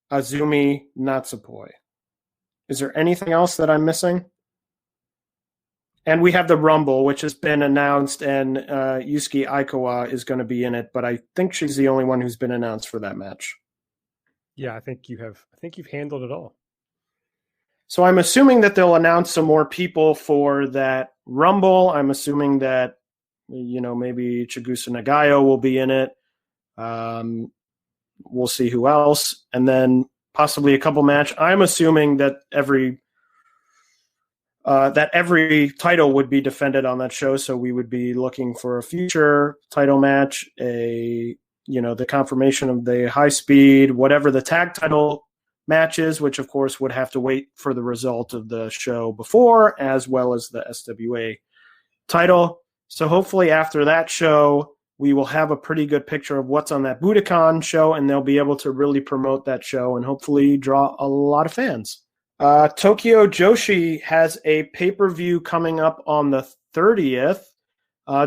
[SPEAKER 4] Azumi Natsupoi. Is there anything else that I'm missing? And we have the Rumble, which has been announced, and Yusuke Aikawa is going to be in it, but I think she's the only one who's been announced for that match.
[SPEAKER 3] Yeah, I think you've handled it all.
[SPEAKER 4] So I'm assuming that they'll announce some more people for that Rumble. I'm assuming that, maybe Chigusa Nagayo will be in it. We'll see who else. And then possibly a couple match. I'm assuming that every title would be defended on that show, so we would be looking for a future title match, the confirmation of the high speed, whatever the tag title match is, which of course would have to wait for the result of the show before, as well as the SWA title. So hopefully after that show, we will have a pretty good picture of what's on that Budokan show, and they'll be able to really promote that show and hopefully draw a lot of fans. Tokyo Joshi has a pay-per-view coming up on the 30th.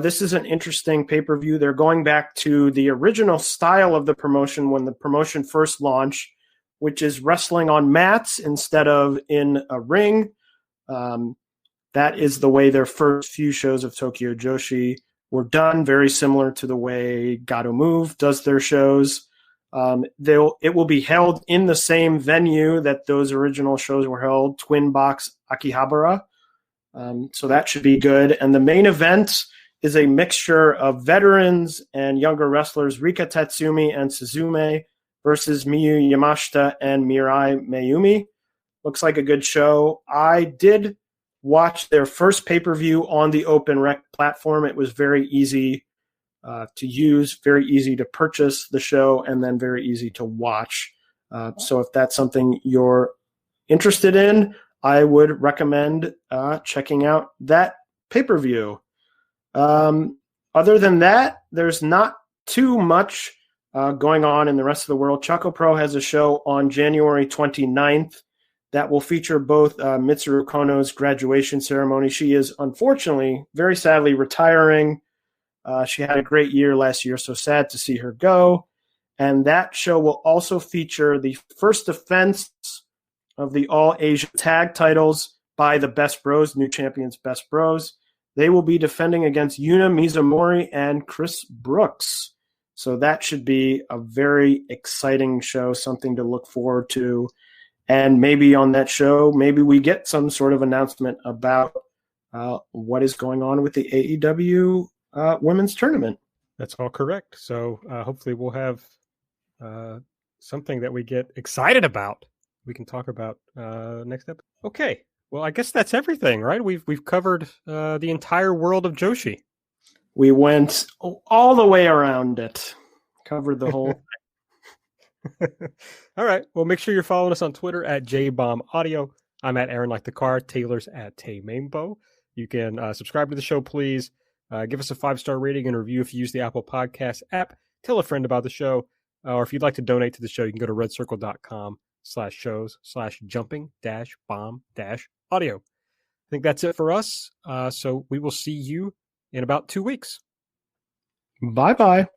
[SPEAKER 4] This is an interesting pay-per-view. They're going back to the original style of the promotion when the promotion first launched, which is wrestling on mats instead of in a ring. That is the way their first few shows of Tokyo Joshi were done, very similar to the way Gato Move does their shows. It will be held in the same venue that those original shows were held, Twin Box Akihabara. So that should be good. And the main event is a mixture of veterans and younger wrestlers, Rika Tatsumi and Suzume versus Miyu Yamashita and Mirai Mayumi. Looks like a good show. I did watch their first pay-per-view on the Open Rec platform. It was very easy to use, very easy to purchase the show, and then very easy to watch. So if that's something you're interested in, I would recommend checking out that pay-per-view. Other than that, there's not too much going on in the rest of the world. Choco Pro has a show on January 29th that will feature both Mitsuru Kono's graduation ceremony. She is unfortunately, very sadly, retiring. She had a great year last year, so sad to see her go. And that show will also feature the first defense of the All-Asia Tag titles by the Best Bros, new champions Best Bros. They will be defending against Yuna Mizumori and Chris Brooks. So that should be a very exciting show, something to look forward to. And maybe on that show, maybe we get some sort of announcement about what is going on with the AEW women's tournament.
[SPEAKER 3] That's all correct. So hopefully we'll have something that we get excited about. We can talk about next episode. Okay. Well, I guess that's everything, right? We've covered the entire world of Joshi.
[SPEAKER 4] We went all the way around it. Covered the whole
[SPEAKER 3] All right. Well, make sure you're following us on Twitter at JBombAudio. I'm at Aaron Like the Car. Taylor's at Taymambo. You can subscribe to the show, please. Give us a 5-star rating and review if you use the Apple Podcast app. Tell a friend about the show. Or if you'd like to donate to the show, you can go to redcircle.com/shows/jumping-bomb-audio. I think that's it for us. So we will see you in about 2 weeks.
[SPEAKER 4] Bye-bye.